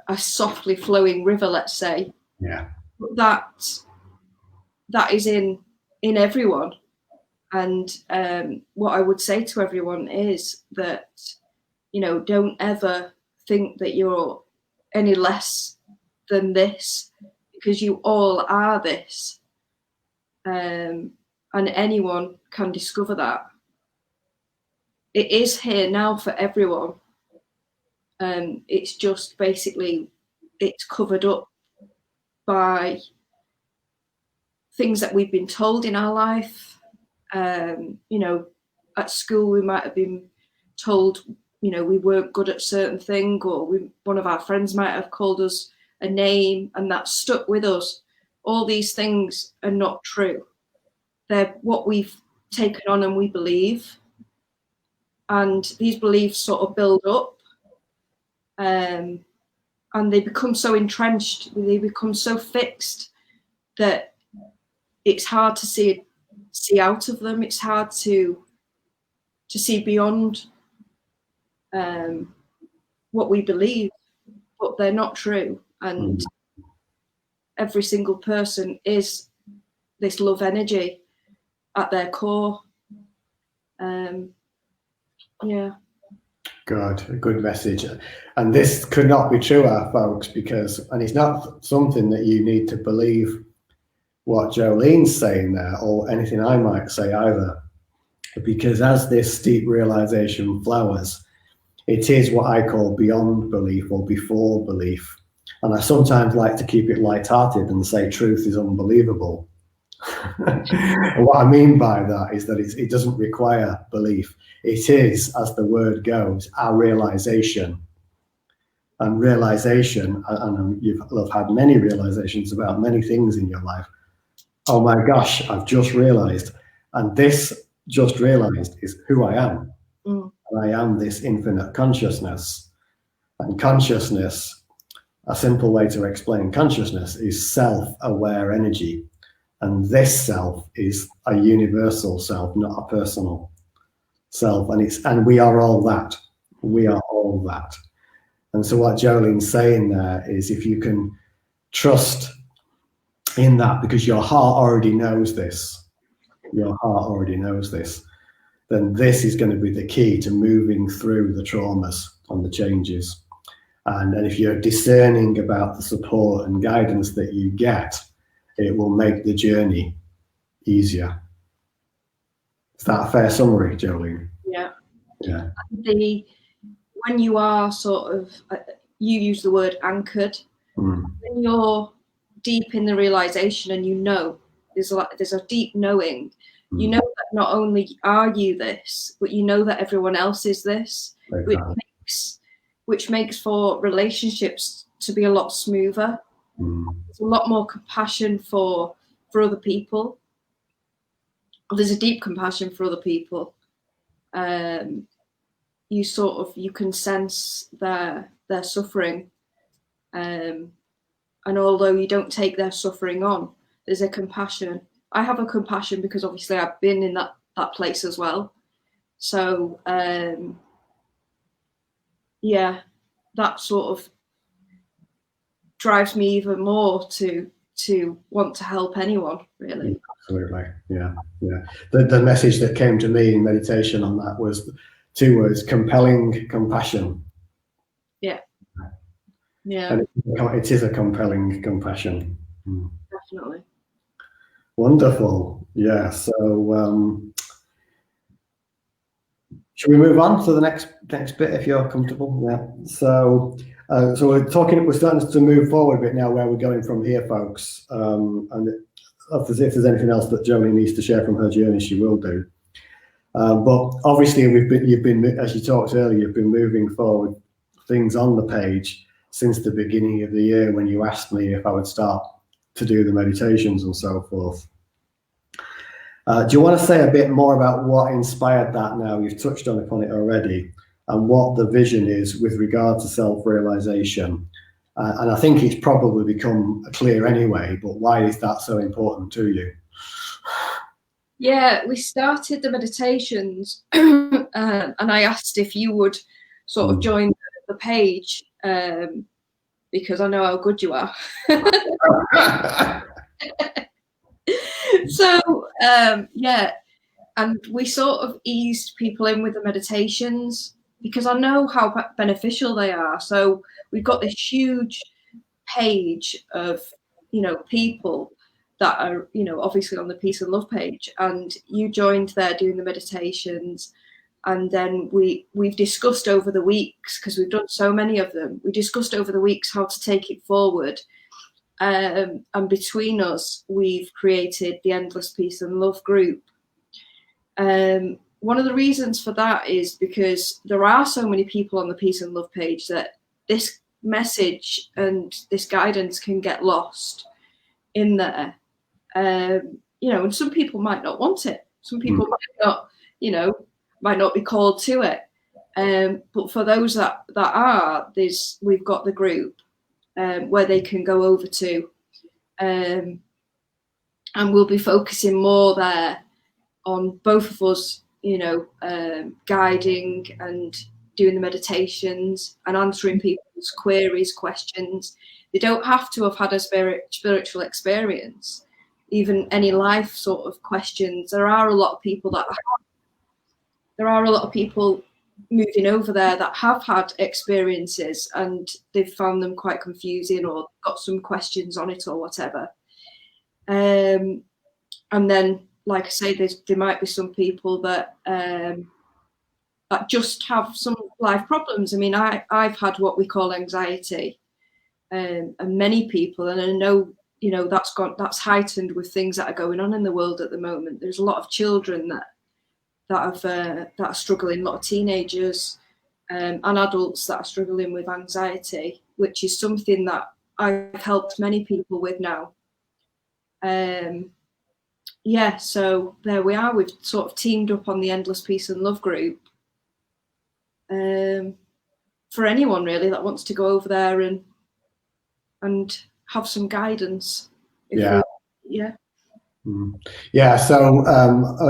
a softly flowing river, let's say. Yeah. That is in everyone. And what I would say to everyone is that, you know, don't ever think that you're any less than this, because you all are this. And anyone can discover that. It is here now for everyone. It's just basically, it's covered up by things that we've been told in our life. You know, at school we might have been told, you know, we weren't good at a certain thing, or one of our friends might have called us a name, and that stuck with us. All these things are not true. They're what we've taken on and we believe. And these beliefs sort of build up, and they become so entrenched, they become so fixed that it's hard to see out of them. It's hard to see beyond what we believe, but they're not true. And every single person is this love energy at their core. Yeah. Good, a good message. And this could not be truer, folks, because, and it's not something that you need to believe what Jolene's saying there or anything I might say either, because as this deep realization flowers, it is what I call beyond belief or before belief. And I sometimes like to keep it lighthearted and say truth is unbelievable. And what I mean by that is that it doesn't require belief. It is, as the word goes, our realization. And realization, and you've had many realizations about many things in your life. Oh my gosh, I've just realized. And this just realized is who I am. And I am this infinite consciousness. And consciousness, a simple way to explain consciousness is self-aware energy. And this self is a universal self, not a personal self. And we are all that. We are all that. And so what Jolene's saying there is, if you can trust in that, because your heart already knows this, then this is going to be the key to moving through the traumas and the changes. And if you're discerning about the support and guidance that you get, it will make the journey easier. Is that a fair summary, Jolene? Yeah. Yeah. When you are sort of, you use the word anchored, when you're deep in the realization and you know, there's a deep knowing, you know that not only are you this, but you know that everyone else is this, exactly. which makes for relationships to be a lot smoother. There's a lot more compassion for other people. There's a deep compassion for other people. You can sense their suffering, and although you don't take their suffering on, there's a compassion. I have a compassion because obviously I've been in that place as well. So yeah, that sort of drives me even more to want to help anyone, really. Absolutely. Yeah. The message that came to me in meditation on that was 2 words: compelling compassion. Yeah. And it is a compelling compassion. Definitely. Wonderful. Yeah. So should we move on to the next bit if you're comfortable? Yeah. So we're starting to move forward a bit now, where we're going from here, folks. And if there's anything else that Jolene needs to share from her journey, she will do. But obviously, you've been, as you talked earlier, you've been moving forward things on the page since the beginning of the year, when you asked me if I would start to do the meditations and so forth. Do you want to say a bit more about what inspired that now? You've touched upon it already, and what the vision is with regard to self-realization. And I think it's probably become clear anyway, but why is that so important to you? Yeah, we started the meditations and I asked if you would sort of join the page, because I know how good you are. So yeah, and we sort of eased people in with the meditations, because I know how beneficial they are. So we've got this huge page of, you know, people that are, you know, obviously on the Peace and Love page, and you joined there doing the meditations. And then we've discussed over the weeks, because we've done so many of them, we discussed over the weeks how to take it forward. And between us, we've created the Endless Peace and Love group. One of the reasons for that is because there are so many people on the Peace and Love page that this message and this guidance can get lost in there. You know, and some people might not want it. Some people might not, you know, might not be called to it. But for those that are, we've got the group where they can go over to, and we'll be focusing more there on both of us, you know, guiding and doing the meditations and answering people's queries, questions. They don't have to have had a spiritual experience, even any life sort of questions. There are a lot of people moving over there that have had experiences and they've found them quite confusing or got some questions on it or whatever. And then, like I say, there might be some people that that just have some life problems. I mean, I've had what we call anxiety, and many people, and I know, you know, that's heightened with things that are going on in the world at the moment. There's a lot of children that are struggling, a lot of teenagers and adults that are struggling with anxiety, which is something that I've helped many people with now. Yeah, so there we are. We've sort of teamed up on the Endless Peace and Love group for anyone really that wants to go over there and have some guidance. Yeah. Yeah, so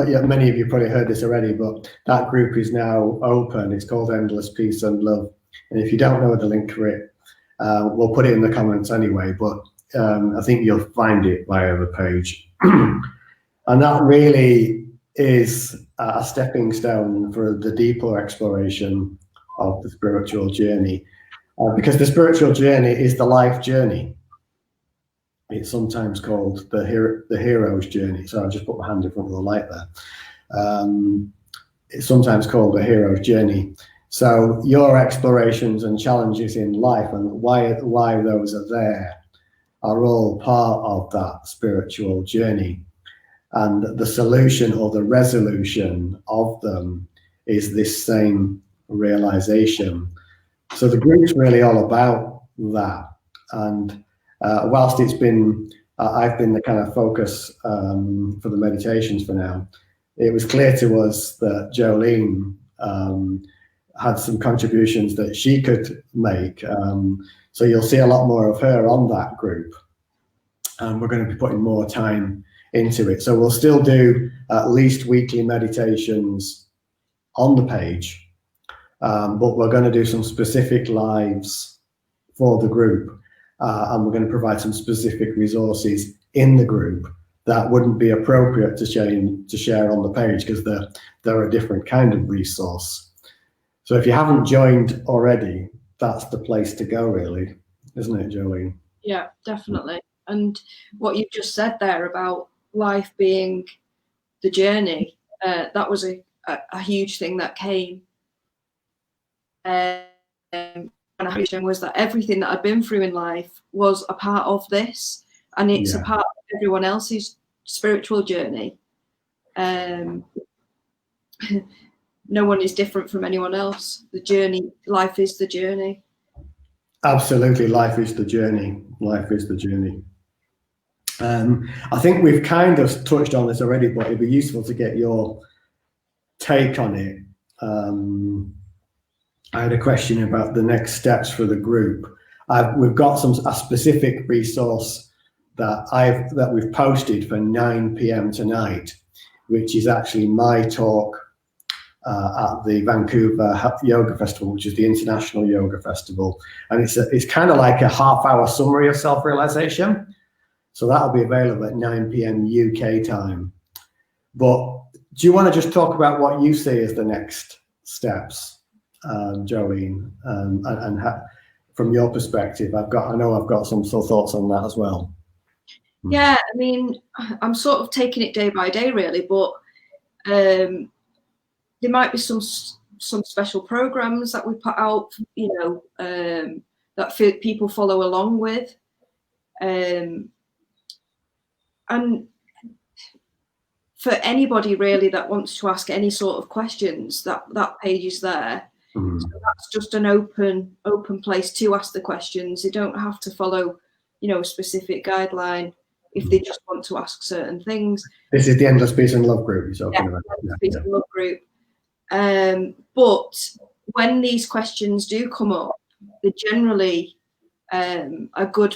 yeah, many of you probably heard this already, but that group is now open. It's called Endless Peace and Love. And if you don't know the link for it, we'll put it in the comments anyway, but I think you'll find it via the page. And that really is a stepping stone for the deeper exploration of the spiritual journey, because the spiritual journey is the life journey. It's sometimes called the hero's journey. So I'll just put my hand in front of the light there. It's sometimes called the hero's journey. So your explorations and challenges in life and why those are there are all part of that spiritual journey. And the solution or the resolution of them is this same realization. So the group's really all about that. And whilst it's been, I've been the kind of focus for the meditations for now, it was clear to us that Jolene had some contributions that she could make. So you'll see a lot more of her on that group. And we're going to be putting more time into it. So we'll still do at least weekly meditations on the page, but we're going to do some specific lives for the group. And we're going to provide some specific resources in the group that wouldn't be appropriate to share on the page because they're a different kind of resource. So if you haven't joined already, that's the place to go, really, isn't it, Jolene? Yeah, definitely. And what you just said there about life being the journey, that was a huge thing that came. And was that everything that I'd been through in life was a part of this, and it's a part of everyone else's spiritual journey. No one is different from anyone else. The journey, life is the journey. Absolutely, life is the journey. Life is the journey. I think we've kind of touched on this already, but it'd be useful to get your take on it. I had a question about the next steps for the group. We've got a specific resource that we've posted for 9 p.m. tonight, which is actually my talk at the Vancouver Yoga Festival, which is the International Yoga Festival, and it's kind of like a half-hour summary of self-realization. So that'll be available at 9 p.m. UK time. But do you want to just talk about what you see as the next steps Jolene, from your perspective? I know I've got some thoughts on that as well. Yeah, I mean, I'm sort of taking it day by day, really, but there might be some special programs that we put out, you know, that people follow along with, and for anybody really that wants to ask any sort of questions, that page is there. So that's just an open place to ask the questions. They don't have to follow, you know, a specific guideline if they just want to ask certain things. This is the Endless Peace and Love group you're talking about. Endless Peace and Love group. But when these questions do come up, they're generally a good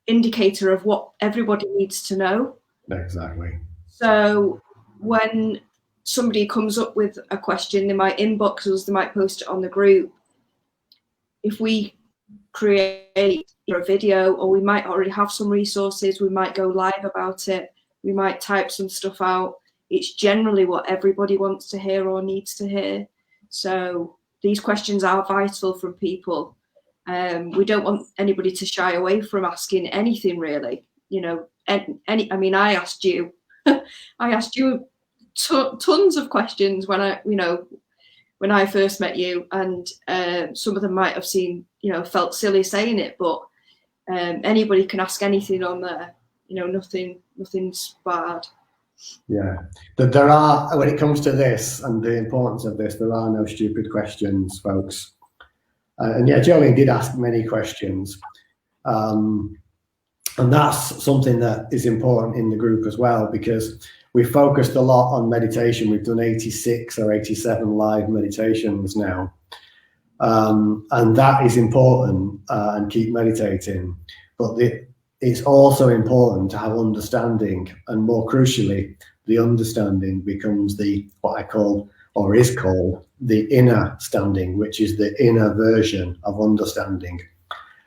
indicator of what everybody needs to know. Exactly. So when somebody comes up with a question, they might inbox us, they might post it on the group. If we create a video, or we might already have some resources, we might go live about it, we might type some stuff out. It's generally what everybody wants to hear or needs to hear. So these questions are vital from people. We don't want anybody to shy away from asking anything, really. You know, I mean, I asked you, tons of questions when I first met you, and some of them might have felt silly saying it, but anybody can ask anything on there. You know, nothing's bad. Yeah, there are, when it comes to this and the importance of this, there are no stupid questions, folks. And yeah, Jolene did ask many questions. And that's something that is important in the group as well, because we focused a lot on meditation. We've done 86 or 87 live meditations now. And that is important, and keep meditating. But it's also important to have understanding, and more crucially, the understanding becomes what I call, or is called, the inner standing, which is the inner version of understanding.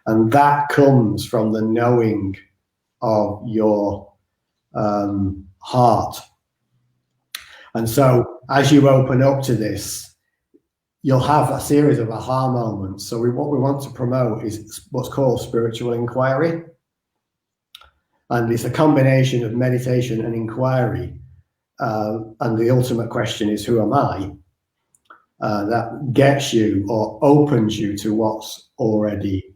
And that comes from the knowing of your heart. And so as you open up to this, you'll have a series of aha moments. So what we want to promote is what's called spiritual inquiry. And it's a combination of meditation and inquiry. And the ultimate question is, who am I? That gets you or opens you to what's already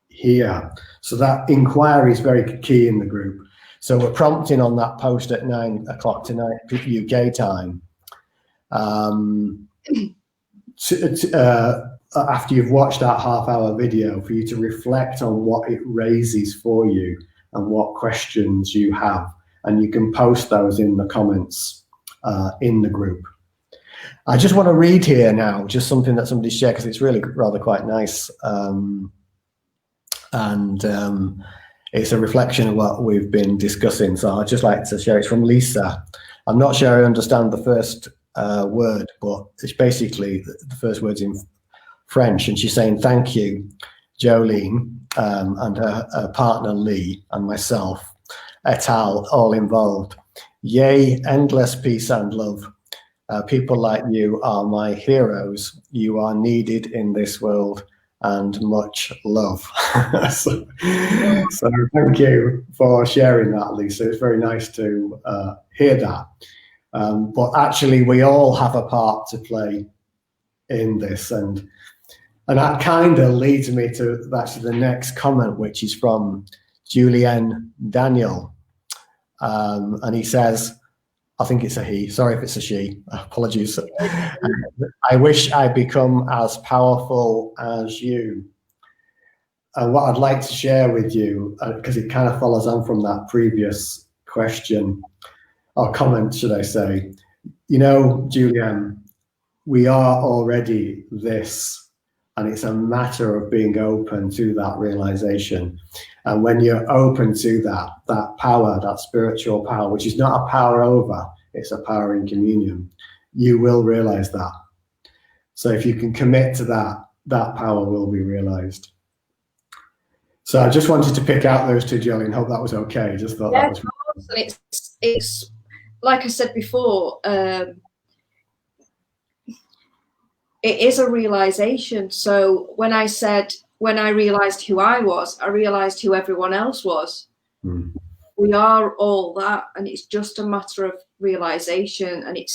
here. So that inquiry is very key in the group. So we're prompting on that post at 9 o'clock tonight UK time. After you've watched that half-hour video, for you to reflect on what it raises for you and what questions you have, and you can post those in the comments in the group. I just want to read here now just something that somebody shared, because it's really rather quite nice, and it's a reflection of what we've been discussing. So I'd just like to share. It's from Lisa. I'm not sure I understand the first word, but it's basically the first word's in French, and she's saying, thank you, Jolene, and her partner Lee, and myself, et al., all involved. Yay, endless peace and love. People like you are my heroes. You are needed in this world, and much love. so thank you for sharing that, Lisa. It's very nice to hear that. But actually, we all have a part to play in this, and that kind of leads me to actually the next comment, which is from Julien Daniel, and he says, I think it's a he, sorry if it's a she, apologies. I wish I'd become as powerful as you. And what I'd like to share with you, because it kind of follows on from that previous question, or comment, should I say, you know, Julien, we are already this, and it's a matter of being open to that realization. And when you're open to that power, that spiritual power, which is not a power over, it's a power in communion, you will realize that. So if you can commit to that, that power will be realized. So I just wanted to pick out those two, Jolene. Hope that was okay. Just thought that was. It's like I said before. it is a realization. So when I realized who I was, I realized who everyone else was. We are all that, and it's just a matter of realization. And it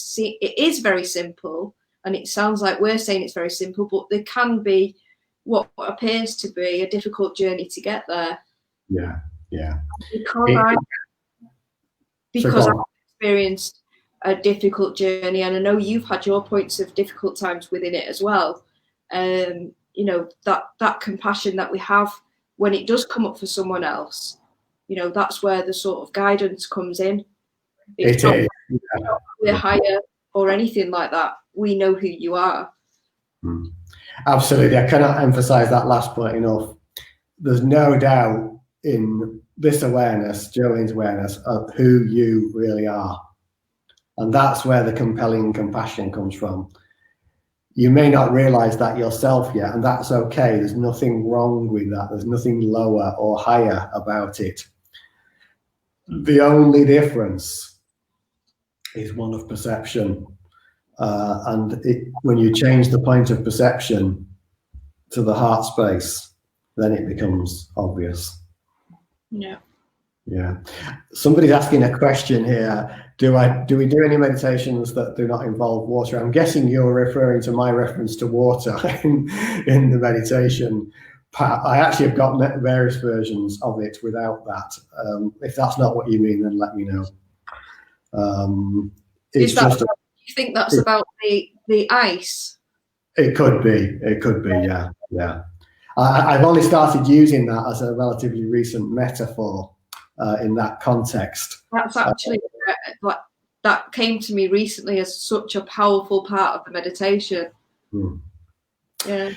is very simple, and it sounds like we're saying it's very simple, but there can be what appears to be a difficult journey to get there. Yeah. Because I've experienced a difficult journey, and I know you've had your points of difficult times within it as well. You know, that compassion that we have when it does come up for someone else, you know, that's where the sort of guidance comes in. It's not we're higher or anything like that. We know who you are. Absolutely. I cannot emphasize that last point enough. There's no doubt in this awareness, Jolene's awareness, of who you really are. And that's where the compelling compassion comes from. You may not realize that yourself yet, and that's okay. There's nothing wrong with that. There's nothing lower or higher about it. The only difference is one of perception. When you change the point of perception to the heart space, then it becomes obvious. Yeah. Somebody's asking a question here. Do we do any meditations that do not involve water? I'm guessing you're referring to my reference to water in the meditation. I actually have got various versions of it without that. If that's not what you mean, then let me know. Is that you think that's about the ice? It could be. Yeah. I've only started using that as a relatively recent metaphor in that context. That's actually that came to me recently as such a powerful part of the meditation. Yeah.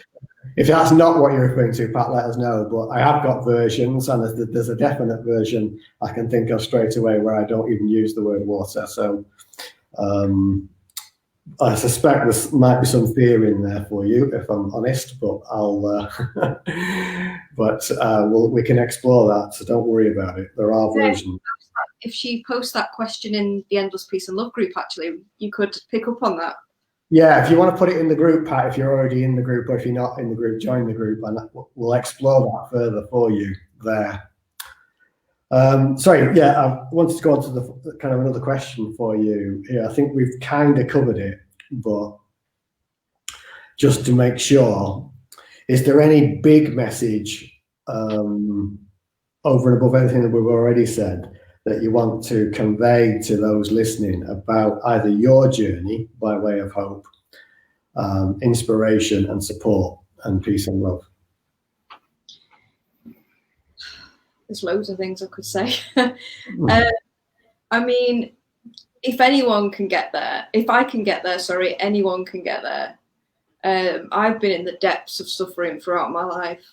If that's not what you're referring to, Pat, let us know. But I have got versions, and there's a definite version I can think of straight away where I don't even use the word water. So I suspect there might be some fear in there for you, if I'm honest. But we can explore that. So don't worry about it. There are versions. If she posts that question in the Endless Peace and Love group, actually, you could pick up on that. Yeah, if you want to put it in the group, Pat, if you're already in the group, or if you're not in the group, join the group, and we'll explore that further for you there. Sorry, yeah, I wanted to go on to the kind of another question for you here. I think we've kind of covered it, but just to make sure, is there any big message over and above anything that we've already said that you want to convey to those listening about either your journey by way of hope, inspiration and support, and peace and love? There's loads of things I could say. I mean, if anyone can get there, if I can get there, sorry, anyone can get there. I've been in the depths of suffering throughout my life.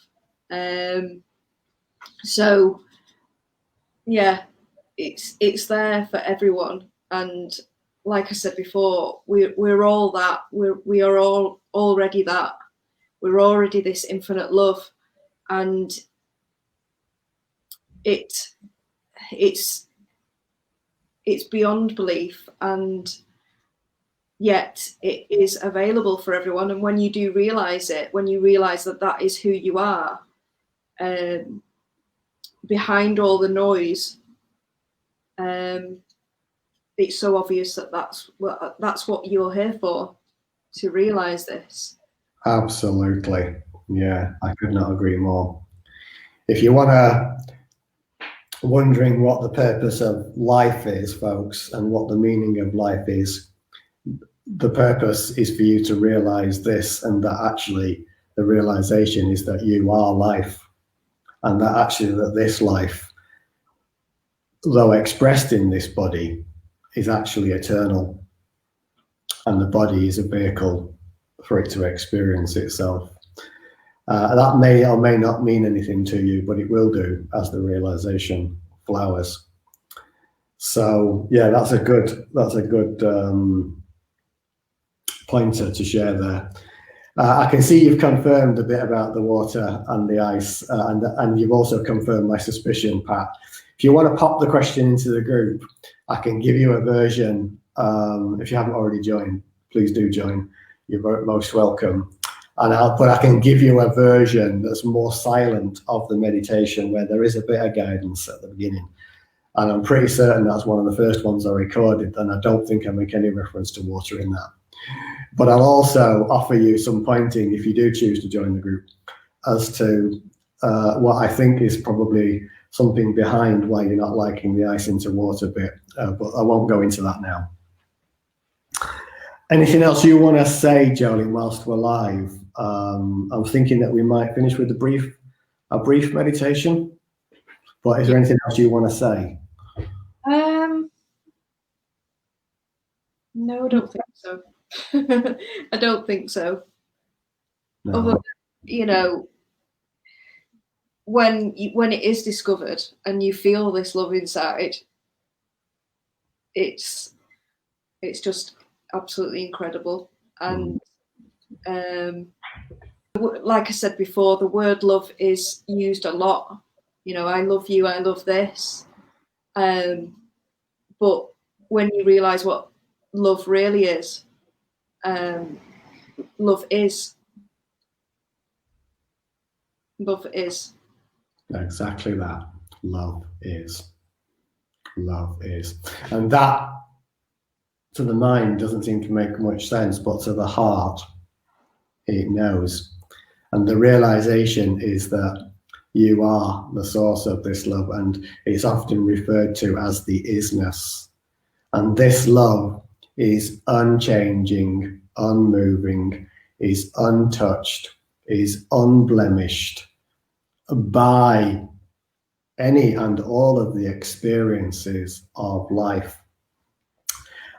So, yeah, it's there for everyone. And like I said before, we're all that. We are all already that. We're already this infinite love, and it's beyond belief, and yet it is available for everyone. And when you do realize it, when you realize that that is who you are, behind all the noise, it's so obvious that that's what you're here for, to realize this. Absolutely. Yeah, I could not agree more. If you want to wondering what the purpose of life is, folks, and what the meaning of life is, the purpose is for you to realize this, and that actually the realization is that you are life, and that actually that this life, though expressed in this body, is actually eternal, and the body is a vehicle for it to experience itself. That may or may not mean anything to you, but it will do as the realization flowers. So yeah, that's a good pointer to share there. I can see you've confirmed a bit about the water and the ice, and you've also confirmed my suspicion, Pat. If you want to pop the question into the group, I can give you a version. If you haven't already joined, please do join. you're most welcome. But I can give you a version that's more silent of the meditation, where there is a bit of guidance at the beginning. And I'm pretty certain that's one of the first ones I recorded, and I don't think I make any reference to water in that. But I'll also offer you some pointing, if you do choose to join the group, as to what I think is probably something behind why you're not liking the ice into water bit. But I won't go into that now. Anything else you want to say, Jolene, whilst we're live? I'm thinking that we might finish with a brief meditation. But is there anything else you want to say? No, I don't think so. I don't think so. No. Although, you know, when it is discovered and you feel this love inside, it's just absolutely incredible. And like I said before, the word love is used a lot. You know, I love you, I love this. But when you realize what love really is, love is. Love is. Exactly that. Love is. Love is. And that, to the mind, doesn't seem to make much sense, but to the heart, it knows. And the realization is that you are the source of this love, and it's often referred to as the isness. And this love is unchanging, unmoving, is untouched, is unblemished by any and all of the experiences of life.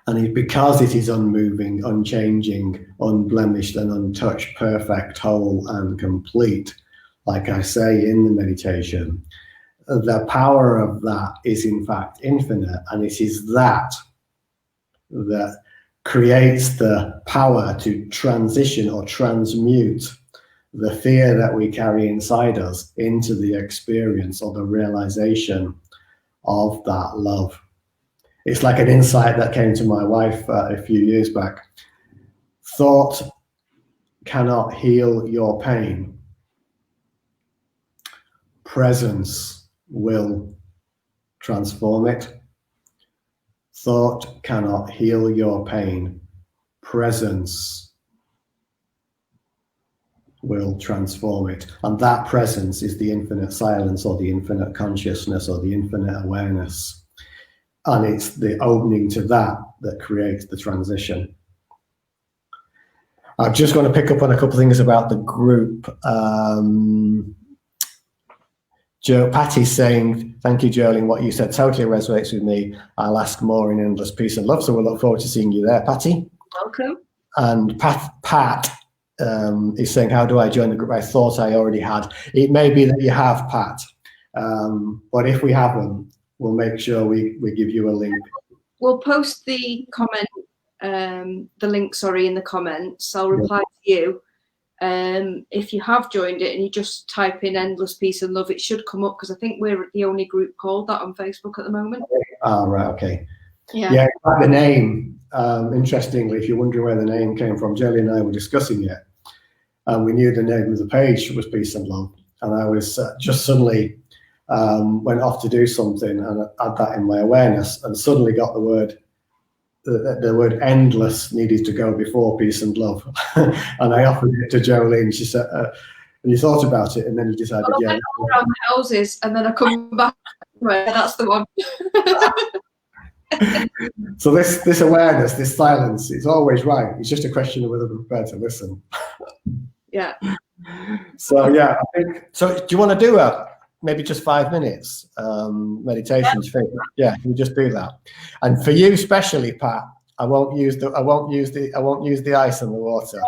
And because it is unmoving, unchanging, unblemished and untouched, perfect, whole and complete, like I say in the meditation, the power of that is in fact infinite, and it is that creates the power to transition or transmute the fear that we carry inside us into the experience or the realization of that love. It's like an insight that came to my wife a few years back. Thought cannot heal your pain. Presence will transform it. Thought cannot heal your pain. Presence will transform it. And that presence is the infinite silence or the infinite consciousness or the infinite awareness. And it's the opening to that that creates the transition. I'm just going to pick up on a couple of things about the group. Patty's saying, thank you, Jolene, what you said totally resonates with me. I'll ask more in Endless Peace and Love. So we'll look forward to seeing you there, Patty. Welcome. And Pat is saying, how do I join the group? I thought I already had. It may be that you have, Pat. But if we haven't, we'll make sure we give you a link. We'll post the comment, the link, in the comments. I'll reply to you. If you have joined it and you just type in Endless Peace and Love, it should come up, because I think we're the only group called that on Facebook at the moment. Oh, right, okay. Yeah, the name, interestingly, if you're wondering where the name came from, Jelly and I were discussing it, and we knew the name of the page was Peace and Love, and I was just suddenly went off to do something and had that in my awareness, and suddenly got the word endless needed to go before peace and love. And I offered it to Jolene. She said, and you thought about it, and then you decided, I went all around the houses, and then I come back. That's the one. So this awareness, this silence, it's always right. It's just a question of whether we're prepared to listen. Yeah. So yeah, I think. So do you want to do maybe just 5 minutes meditation? Yeah, can you just do that? And for you especially, Pat, I won't use the ice and the water.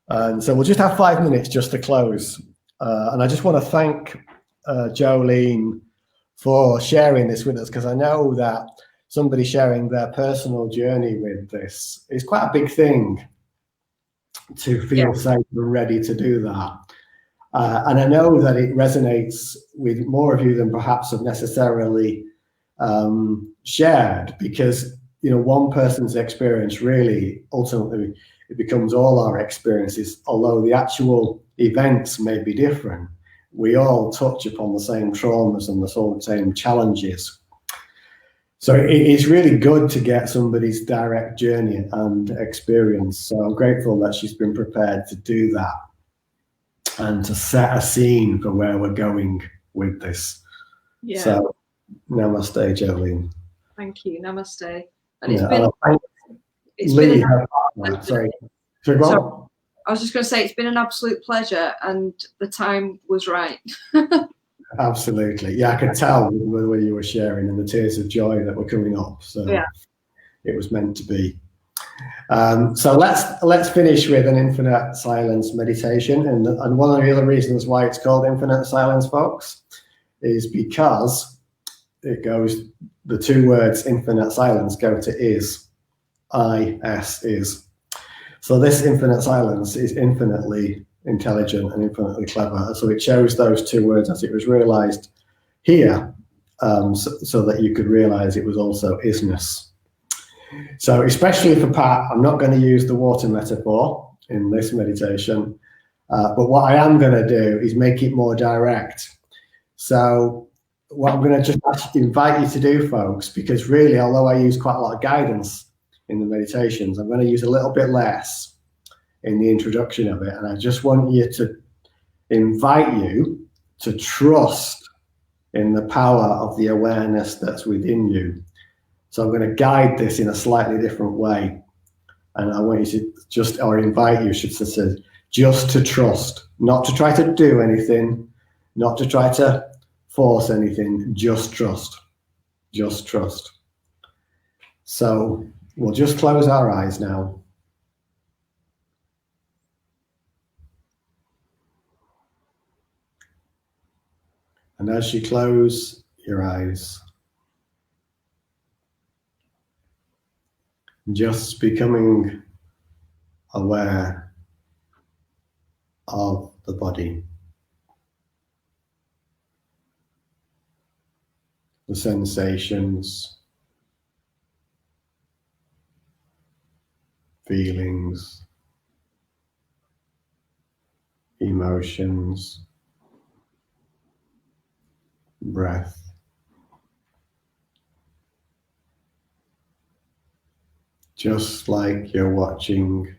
And so we'll just have 5 minutes just to close. And I just want to thank Jolene for sharing this with us, because I know that somebody sharing their personal journey with this is quite a big thing to feel safe and ready to do that. And I know that it resonates with more of you than perhaps have necessarily shared, because one person's experience really, ultimately, it becomes all our experiences, although the actual events may be different. We all touch upon the same traumas and the same challenges. So it's really good to get somebody's direct journey and experience. So I'm grateful that she's been prepared to do that and to set a scene for where we're going with this. Yeah. So namaste, Jolene. Thank you. Namaste. And it's been Lee, sorry. I was just going to say, it's been an absolute pleasure, and the time was right. Absolutely. Yeah, I could tell with the way you were sharing and the tears of joy that were coming up. So yeah, it was meant to be. So let's finish with an infinite silence meditation. And one of the other reasons why it's called infinite silence, folks, is because it goes, the two words infinite silence go to is. I-S is. So this infinite silence is infinitely intelligent and infinitely clever. So it chose those two words as it was realized here, so that you could realize it was also isness. So especially for Pat, I'm not going to use the water metaphor in this meditation, but what I am going to do is make it more direct. So what I'm going to just invite you to do, folks, because really, although I use quite a lot of guidance in the meditations, I'm going to use a little bit less in the introduction of it. And I just want you to invite you to trust in the power of the awareness that's within you. So I'm going to guide this in a slightly different way. And I want you to just, or invite you, should say, just to trust, not to try to do anything, not to try to force anything, just trust. Just trust. So we'll just close our eyes now. And as you close your eyes, just becoming aware of the body, the sensations, feelings, emotions, breath. Just like you're watching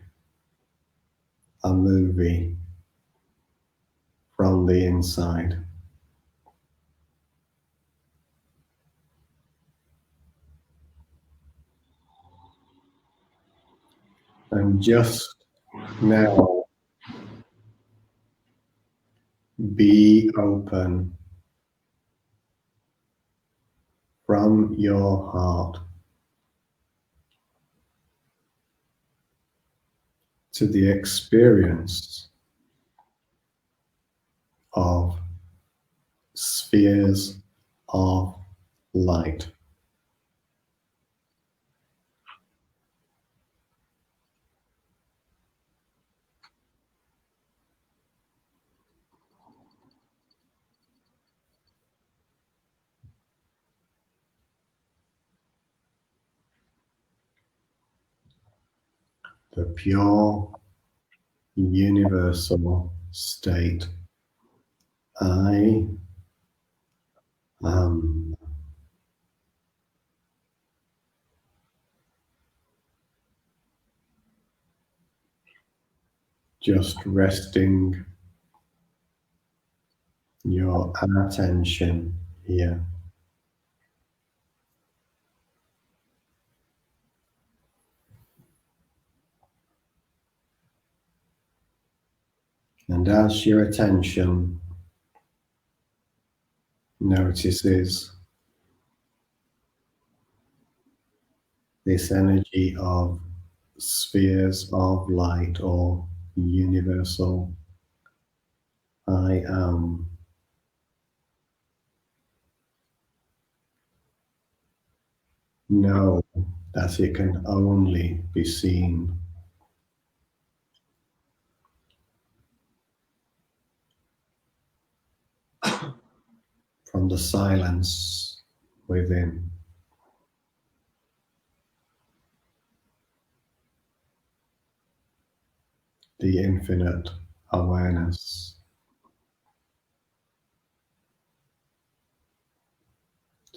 a movie from the inside. And just now, be open from your heart to the experience of spheres of light. The pure, universal state. I am. Just resting your attention here. And as your attention notices this energy of spheres of light or universal I am, know that it can only be seen from the silence within. the infinite awareness.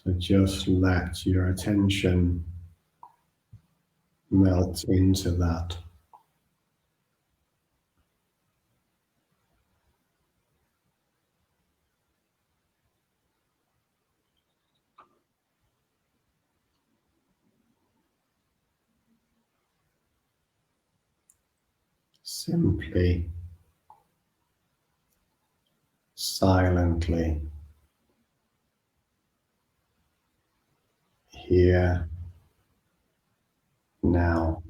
So just let your attention melt into that. Simply, silently, here, now.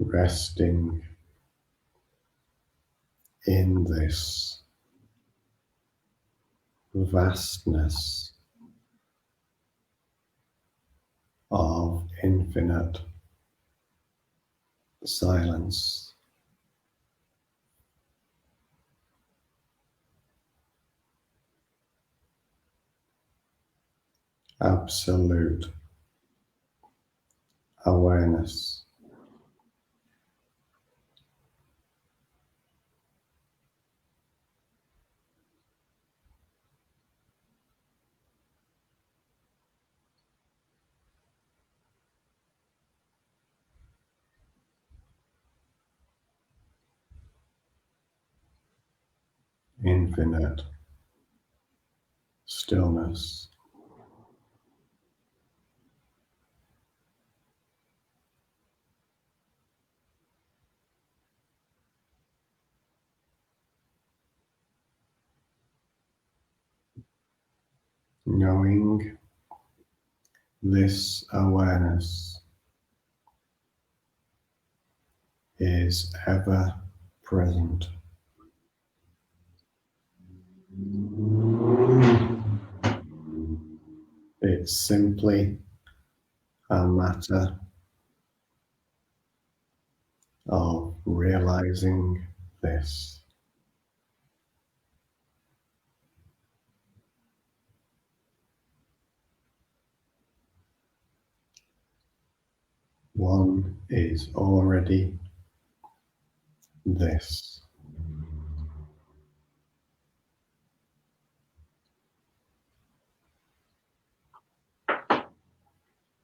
Resting in this vastness of infinite silence, absolute awareness. Infinite stillness. Knowing this awareness is ever present. It's simply a matter of realizing this. One is already this.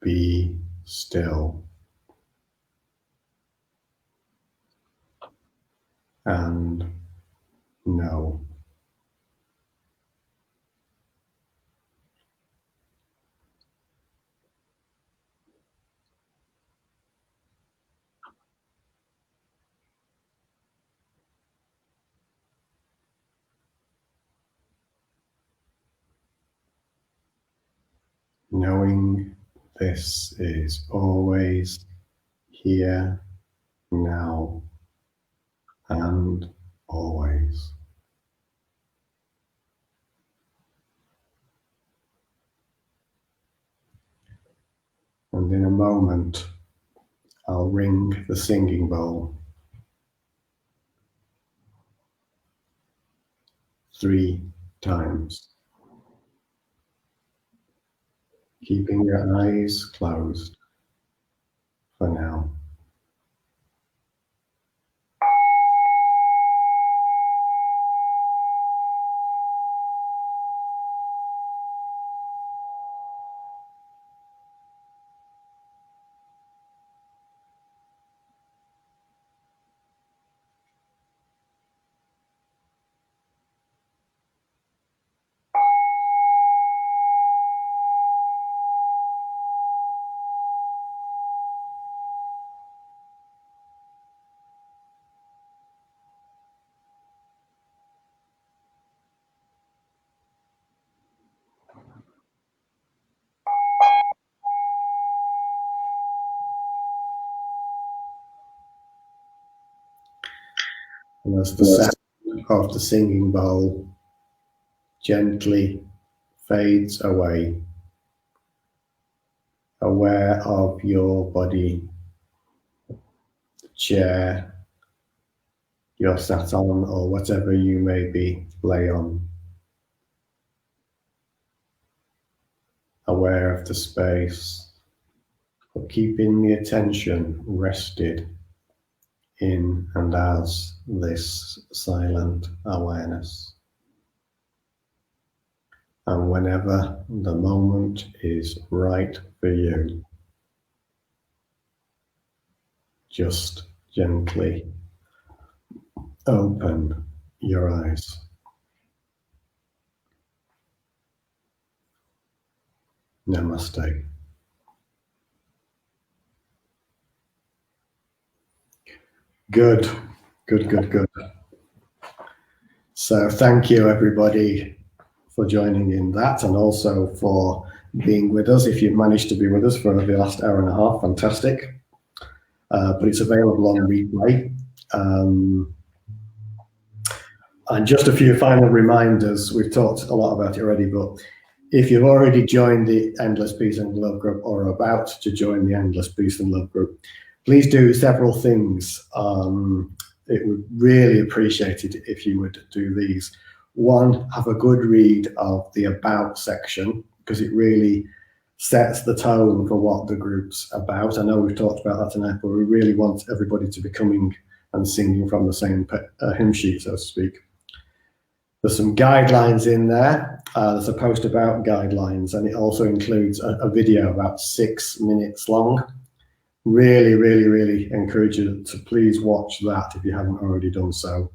Be still and know. Knowing this is always here, now, and always. And in a moment, I'll ring the singing bowl 3 times, keeping your eyes closed for now. And as the sound of the singing bowl gently fades away, aware of your body, the chair you're sat on, or whatever you may be lay on. Aware of the space, but keeping the attention rested in and as this silent awareness. And whenever the moment is right for you, just gently open your eyes. Namaste. Good. So thank you everybody for joining in that, and also for being with us. If you've managed to be with us for the last hour and a half, fantastic. But it's available on replay. And just a few final reminders. We've talked a lot about it already, but if you've already joined the Endless Peace and Love group or are about to join the Endless Peace and Love group, please do several things. It would really appreciate it if you would do these. One, have a good read of the About section, because it really sets the tone for what the group's about. I know we've talked about that tonight, but we really want everybody to be coming and singing from the same hymn sheet, so to speak. There's some guidelines in there. There's a post about guidelines, and it also includes a video about 6 minutes long. Really encourage you to please watch that if you haven't already done so.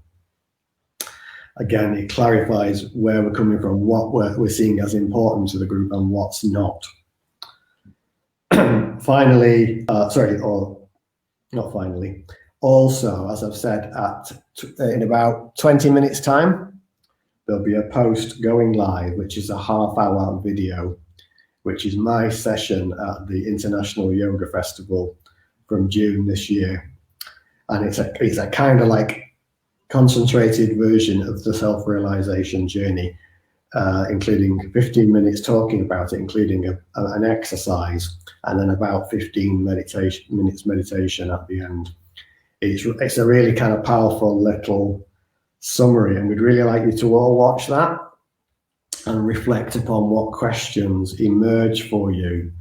Again, it clarifies where we're coming from, what we're seeing as important to the group and what's not. Finally, also, as I've said, in about 20 minutes time, there'll be a post going live, which is a half-hour video, which is my session at the International Yoga Festival from June this year. And it's a kind of like concentrated version of the self-realization journey, including 15 minutes talking about it, including an exercise, and then about 15 minutes meditation at the end. It's a really kind of powerful little summary, and we'd really like you to all watch that and reflect upon what questions emerge for you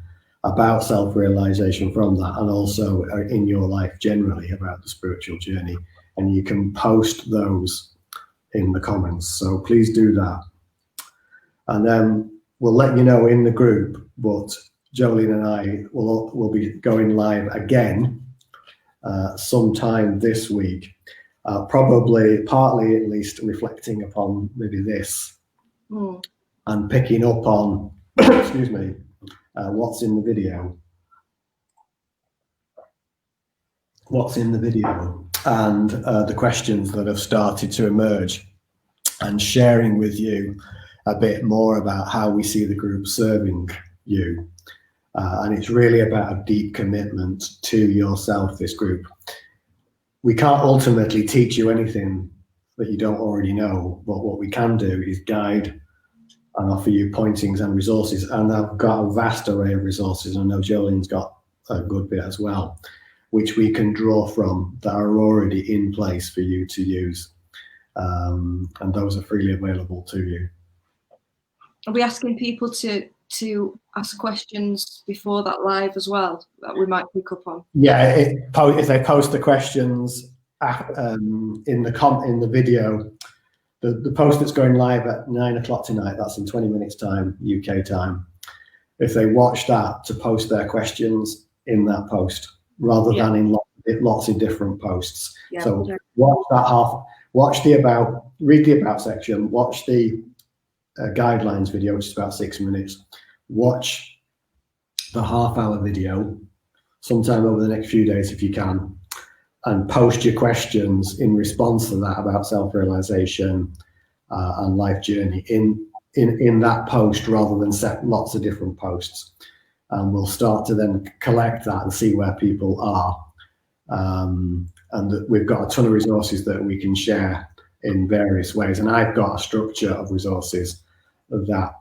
about self-realization from that, and also in your life generally about the spiritual journey. And you can post those in the comments, so please do that. And then we'll let you know in the group, but Jolene and I will be going live again sometime this week. Probably partly at least reflecting upon maybe this and picking up on excuse me, what's in the video and the questions that have started to emerge, and sharing with you a bit more about how we see the group serving you. And it's really about a deep commitment to yourself, this group. We can't ultimately teach you anything that you don't already know, but what we can do is guide and offer you pointings and resources. And I've got a vast array of resources. I know Jolene's got a good bit as well, which we can draw from that are already in place for you to use. And those are freely available to you. Are we asking people to ask questions before that live as well, that we might pick up on? Yeah, if they post the questions in the video, the post that's going live at 9 o'clock tonight, that's in 20 minutes time, UK time. If they watch that, to post their questions in that post rather than in lots of different posts. Yeah, so watch that read the about section, watch the guidelines video, which is about 6 minutes. Watch the half-hour video sometime over the next few days if you can, and post your questions in response to that about self-realization and life journey in that post, rather than set lots of different posts. And we'll start to then collect that and see where people are, and that we've got a ton of resources that we can share in various ways. And I've got a structure of resources that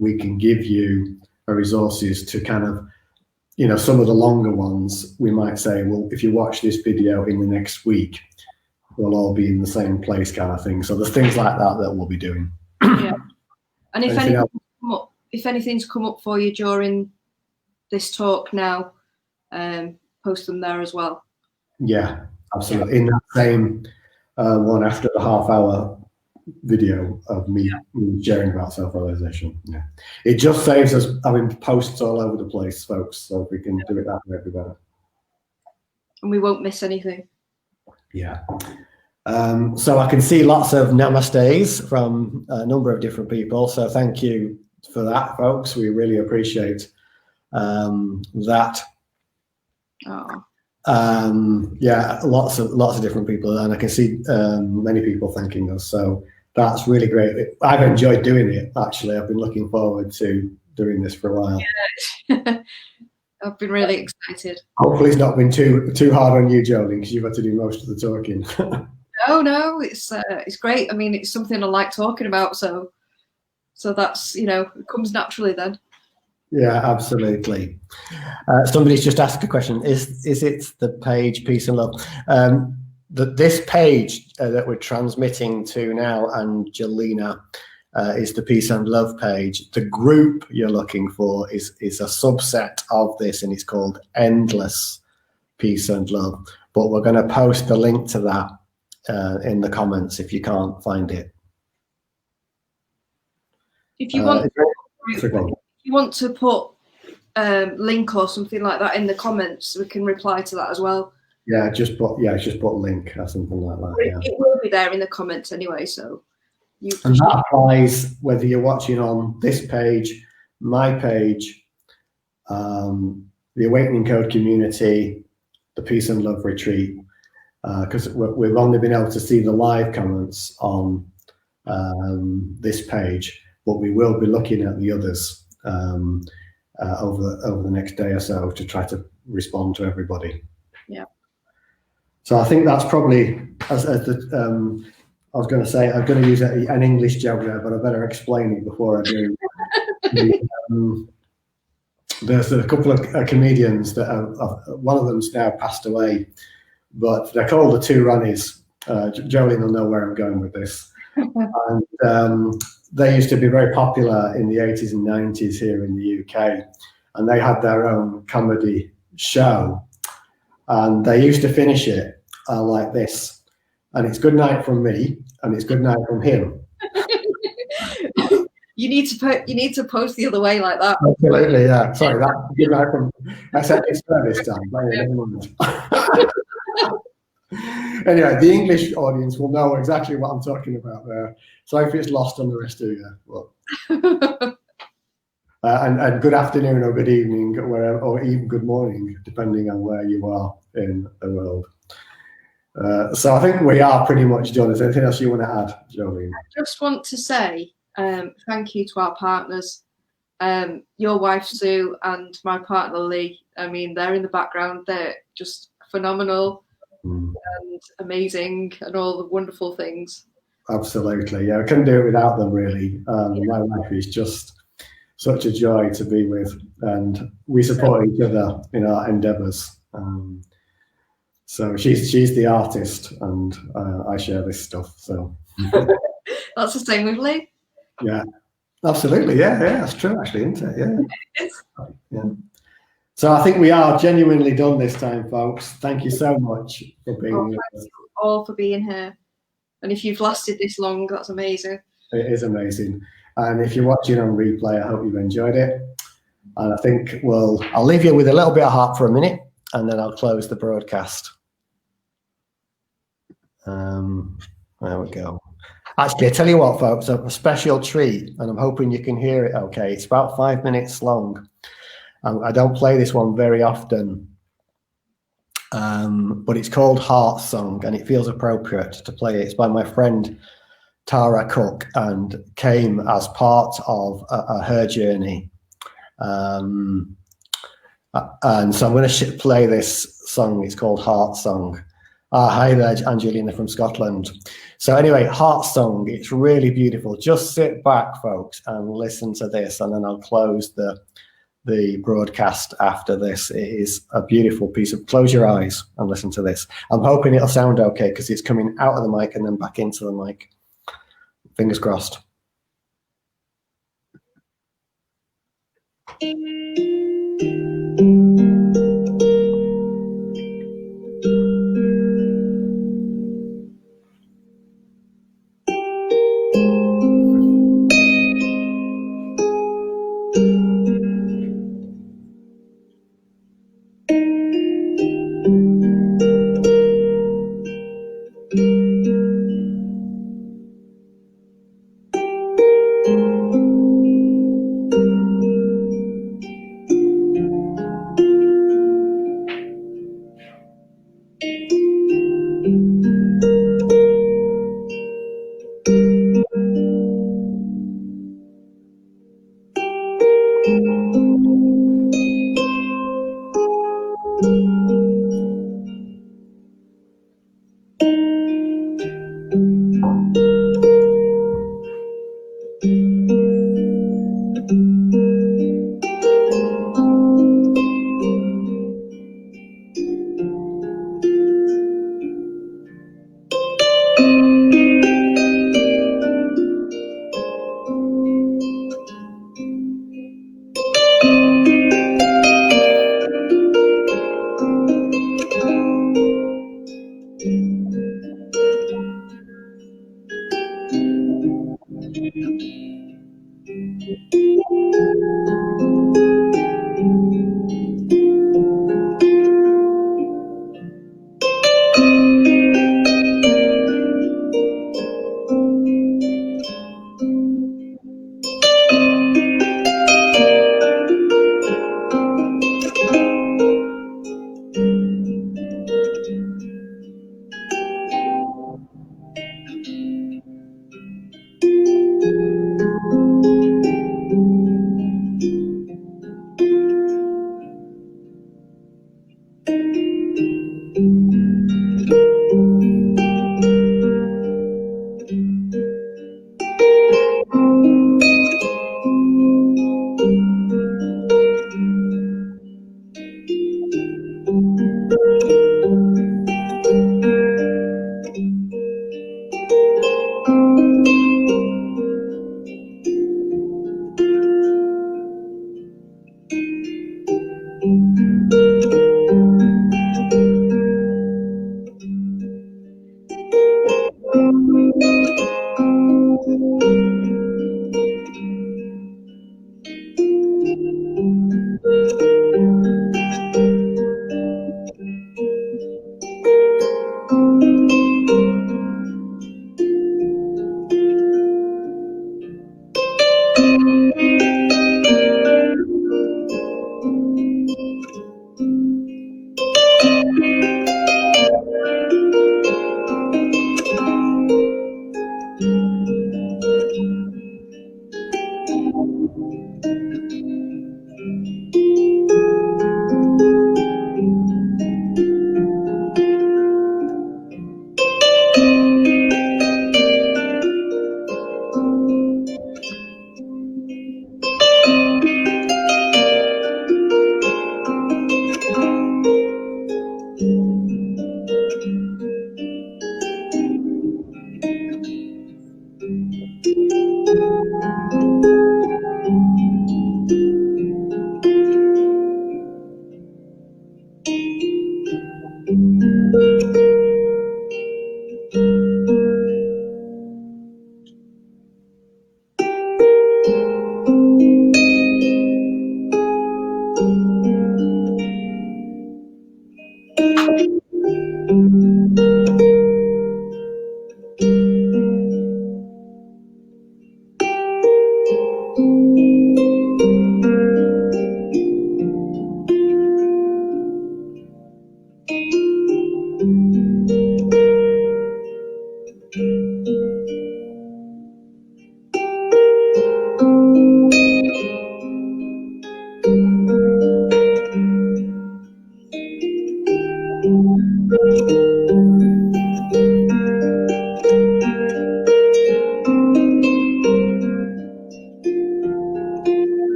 we can give you resources to kind of, you know, some of the longer ones, we might say, well, if you watch this video in the next week, we'll all be in the same place kind of thing. So there's things like that that we'll be doing. Yeah. And if anything's come up for you during this talk now, post them there as well. Yeah, absolutely. In that same one after the half-hour video of me sharing about self-realization. Yeah, it just saves us having posts all over the place, folks. So if we can do it that way, it'd be better. And we won't miss anything. Yeah. So I can see lots of namastes from a number of different people. So thank you for that, folks. We really appreciate that. Oh. Yeah, lots of different people, and I can see many people thanking us. So that's really great. I've enjoyed doing it. Actually, I've been looking forward to doing this for a while. Yeah. I've been really excited. Hopefully, it's not been too hard on you, Jolene, because you've had to do most of the talking. No, it's great. I mean, it's something I like talking about, so that's, you know, it comes naturally then. Yeah, absolutely. Somebody's just asked a question. Is it the page Peace and Love? This page that we're transmitting to now, and Jolene, is the Peace and Love page. The group you're looking for is a subset of this, and it's called Endless Peace and Love. But we're going to post the link to that in the comments if you can't find it. If you want to put link or something like that in the comments, we can reply to that as well. Yeah, just put link or something like that. Yeah. It will be there in the comments anyway, so and that applies whether you're watching on this page, my page, the Awakening Code community, the Peace and Love retreat, because we've only been able to see the live comments on this page, but we will be looking at the others over the next day or so to try to respond to everybody. Yeah. So I think that's probably I was going to say, I'm going to use an English joke there, but I better explain it before I do. There's a couple of comedians that one of them's now passed away, but they're called the Two Ronnies. Jolene will know where I'm going with this. And they used to be very popular in the 80s and 90s here in the UK, and they had their own comedy show, and they used to finish it like this, and it's good night from me, and it's good night from him. You need to post the other way like that. Absolutely, yeah. Sorry, that good night from. I said it's fair this time. Anyway, the English audience will know exactly what I'm talking about there. So if it's lost on the rest of you, well. And good afternoon or good evening, wherever, or even good morning, depending on where you are in the world. So I think we are pretty much done. Is there anything else you want to add, Jolene? I just want to say thank you to our partners, your wife Sue and my partner Lee. I mean, they're in the background. They're just phenomenal and amazing and all the wonderful things. Absolutely, yeah. I couldn't do it without them, really. My wife is just such a joy to be with, and we support each other in our endeavours. So she's the artist, and I share this stuff. So that's the same with Lee. Yeah, absolutely. Yeah, that's true, actually, isn't it? Yeah. It is. Yeah. So I think we are genuinely done this time, folks. Thank you so much for being here. Thanks all for being here. And if you've lasted this long, that's amazing. It is amazing. And if you're watching on replay, I hope you've enjoyed it. And I think I'll leave you with a little bit of heart for a minute, and then I'll close the broadcast. There we go. Actually, I tell you what, folks, a special treat, and I'm hoping you can hear it okay. It's about 5 minutes long. I don't play this one very often, but it's called Heart Song, and it feels appropriate to play it. It's by my friend Tara Cook, and came as part of her journey. And so I'm going to play this song. It's called Heart Song. Hi there, Angelina from Scotland. So anyway, Heart Song, it's really beautiful. Just sit back, folks, and listen to this, and then I'll close the broadcast after this. It is a beautiful piece of, close your eyes and listen to this. I'm hoping it'll sound okay because it's coming out of the mic and then back into the mic. Fingers crossed.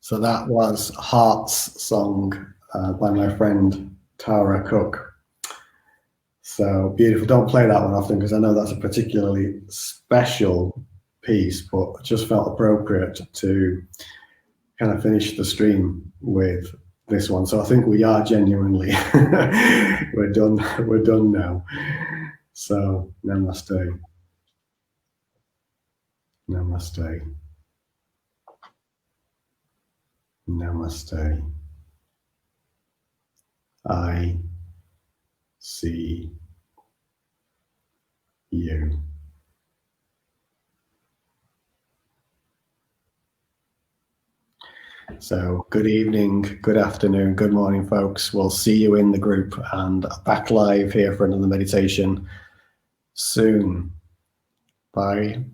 So that was Heart's Song by my friend Tara Cook. So beautiful. Don't play that one often because I know that's a particularly special piece, but it just felt appropriate to kind of finish the stream with this one. So I think we are genuinely we're done now. So namaste. Namaste. Namaste. I see you. So good evening, good afternoon, good morning, folks. We'll see you in the group and back live here for another meditation soon. Bye.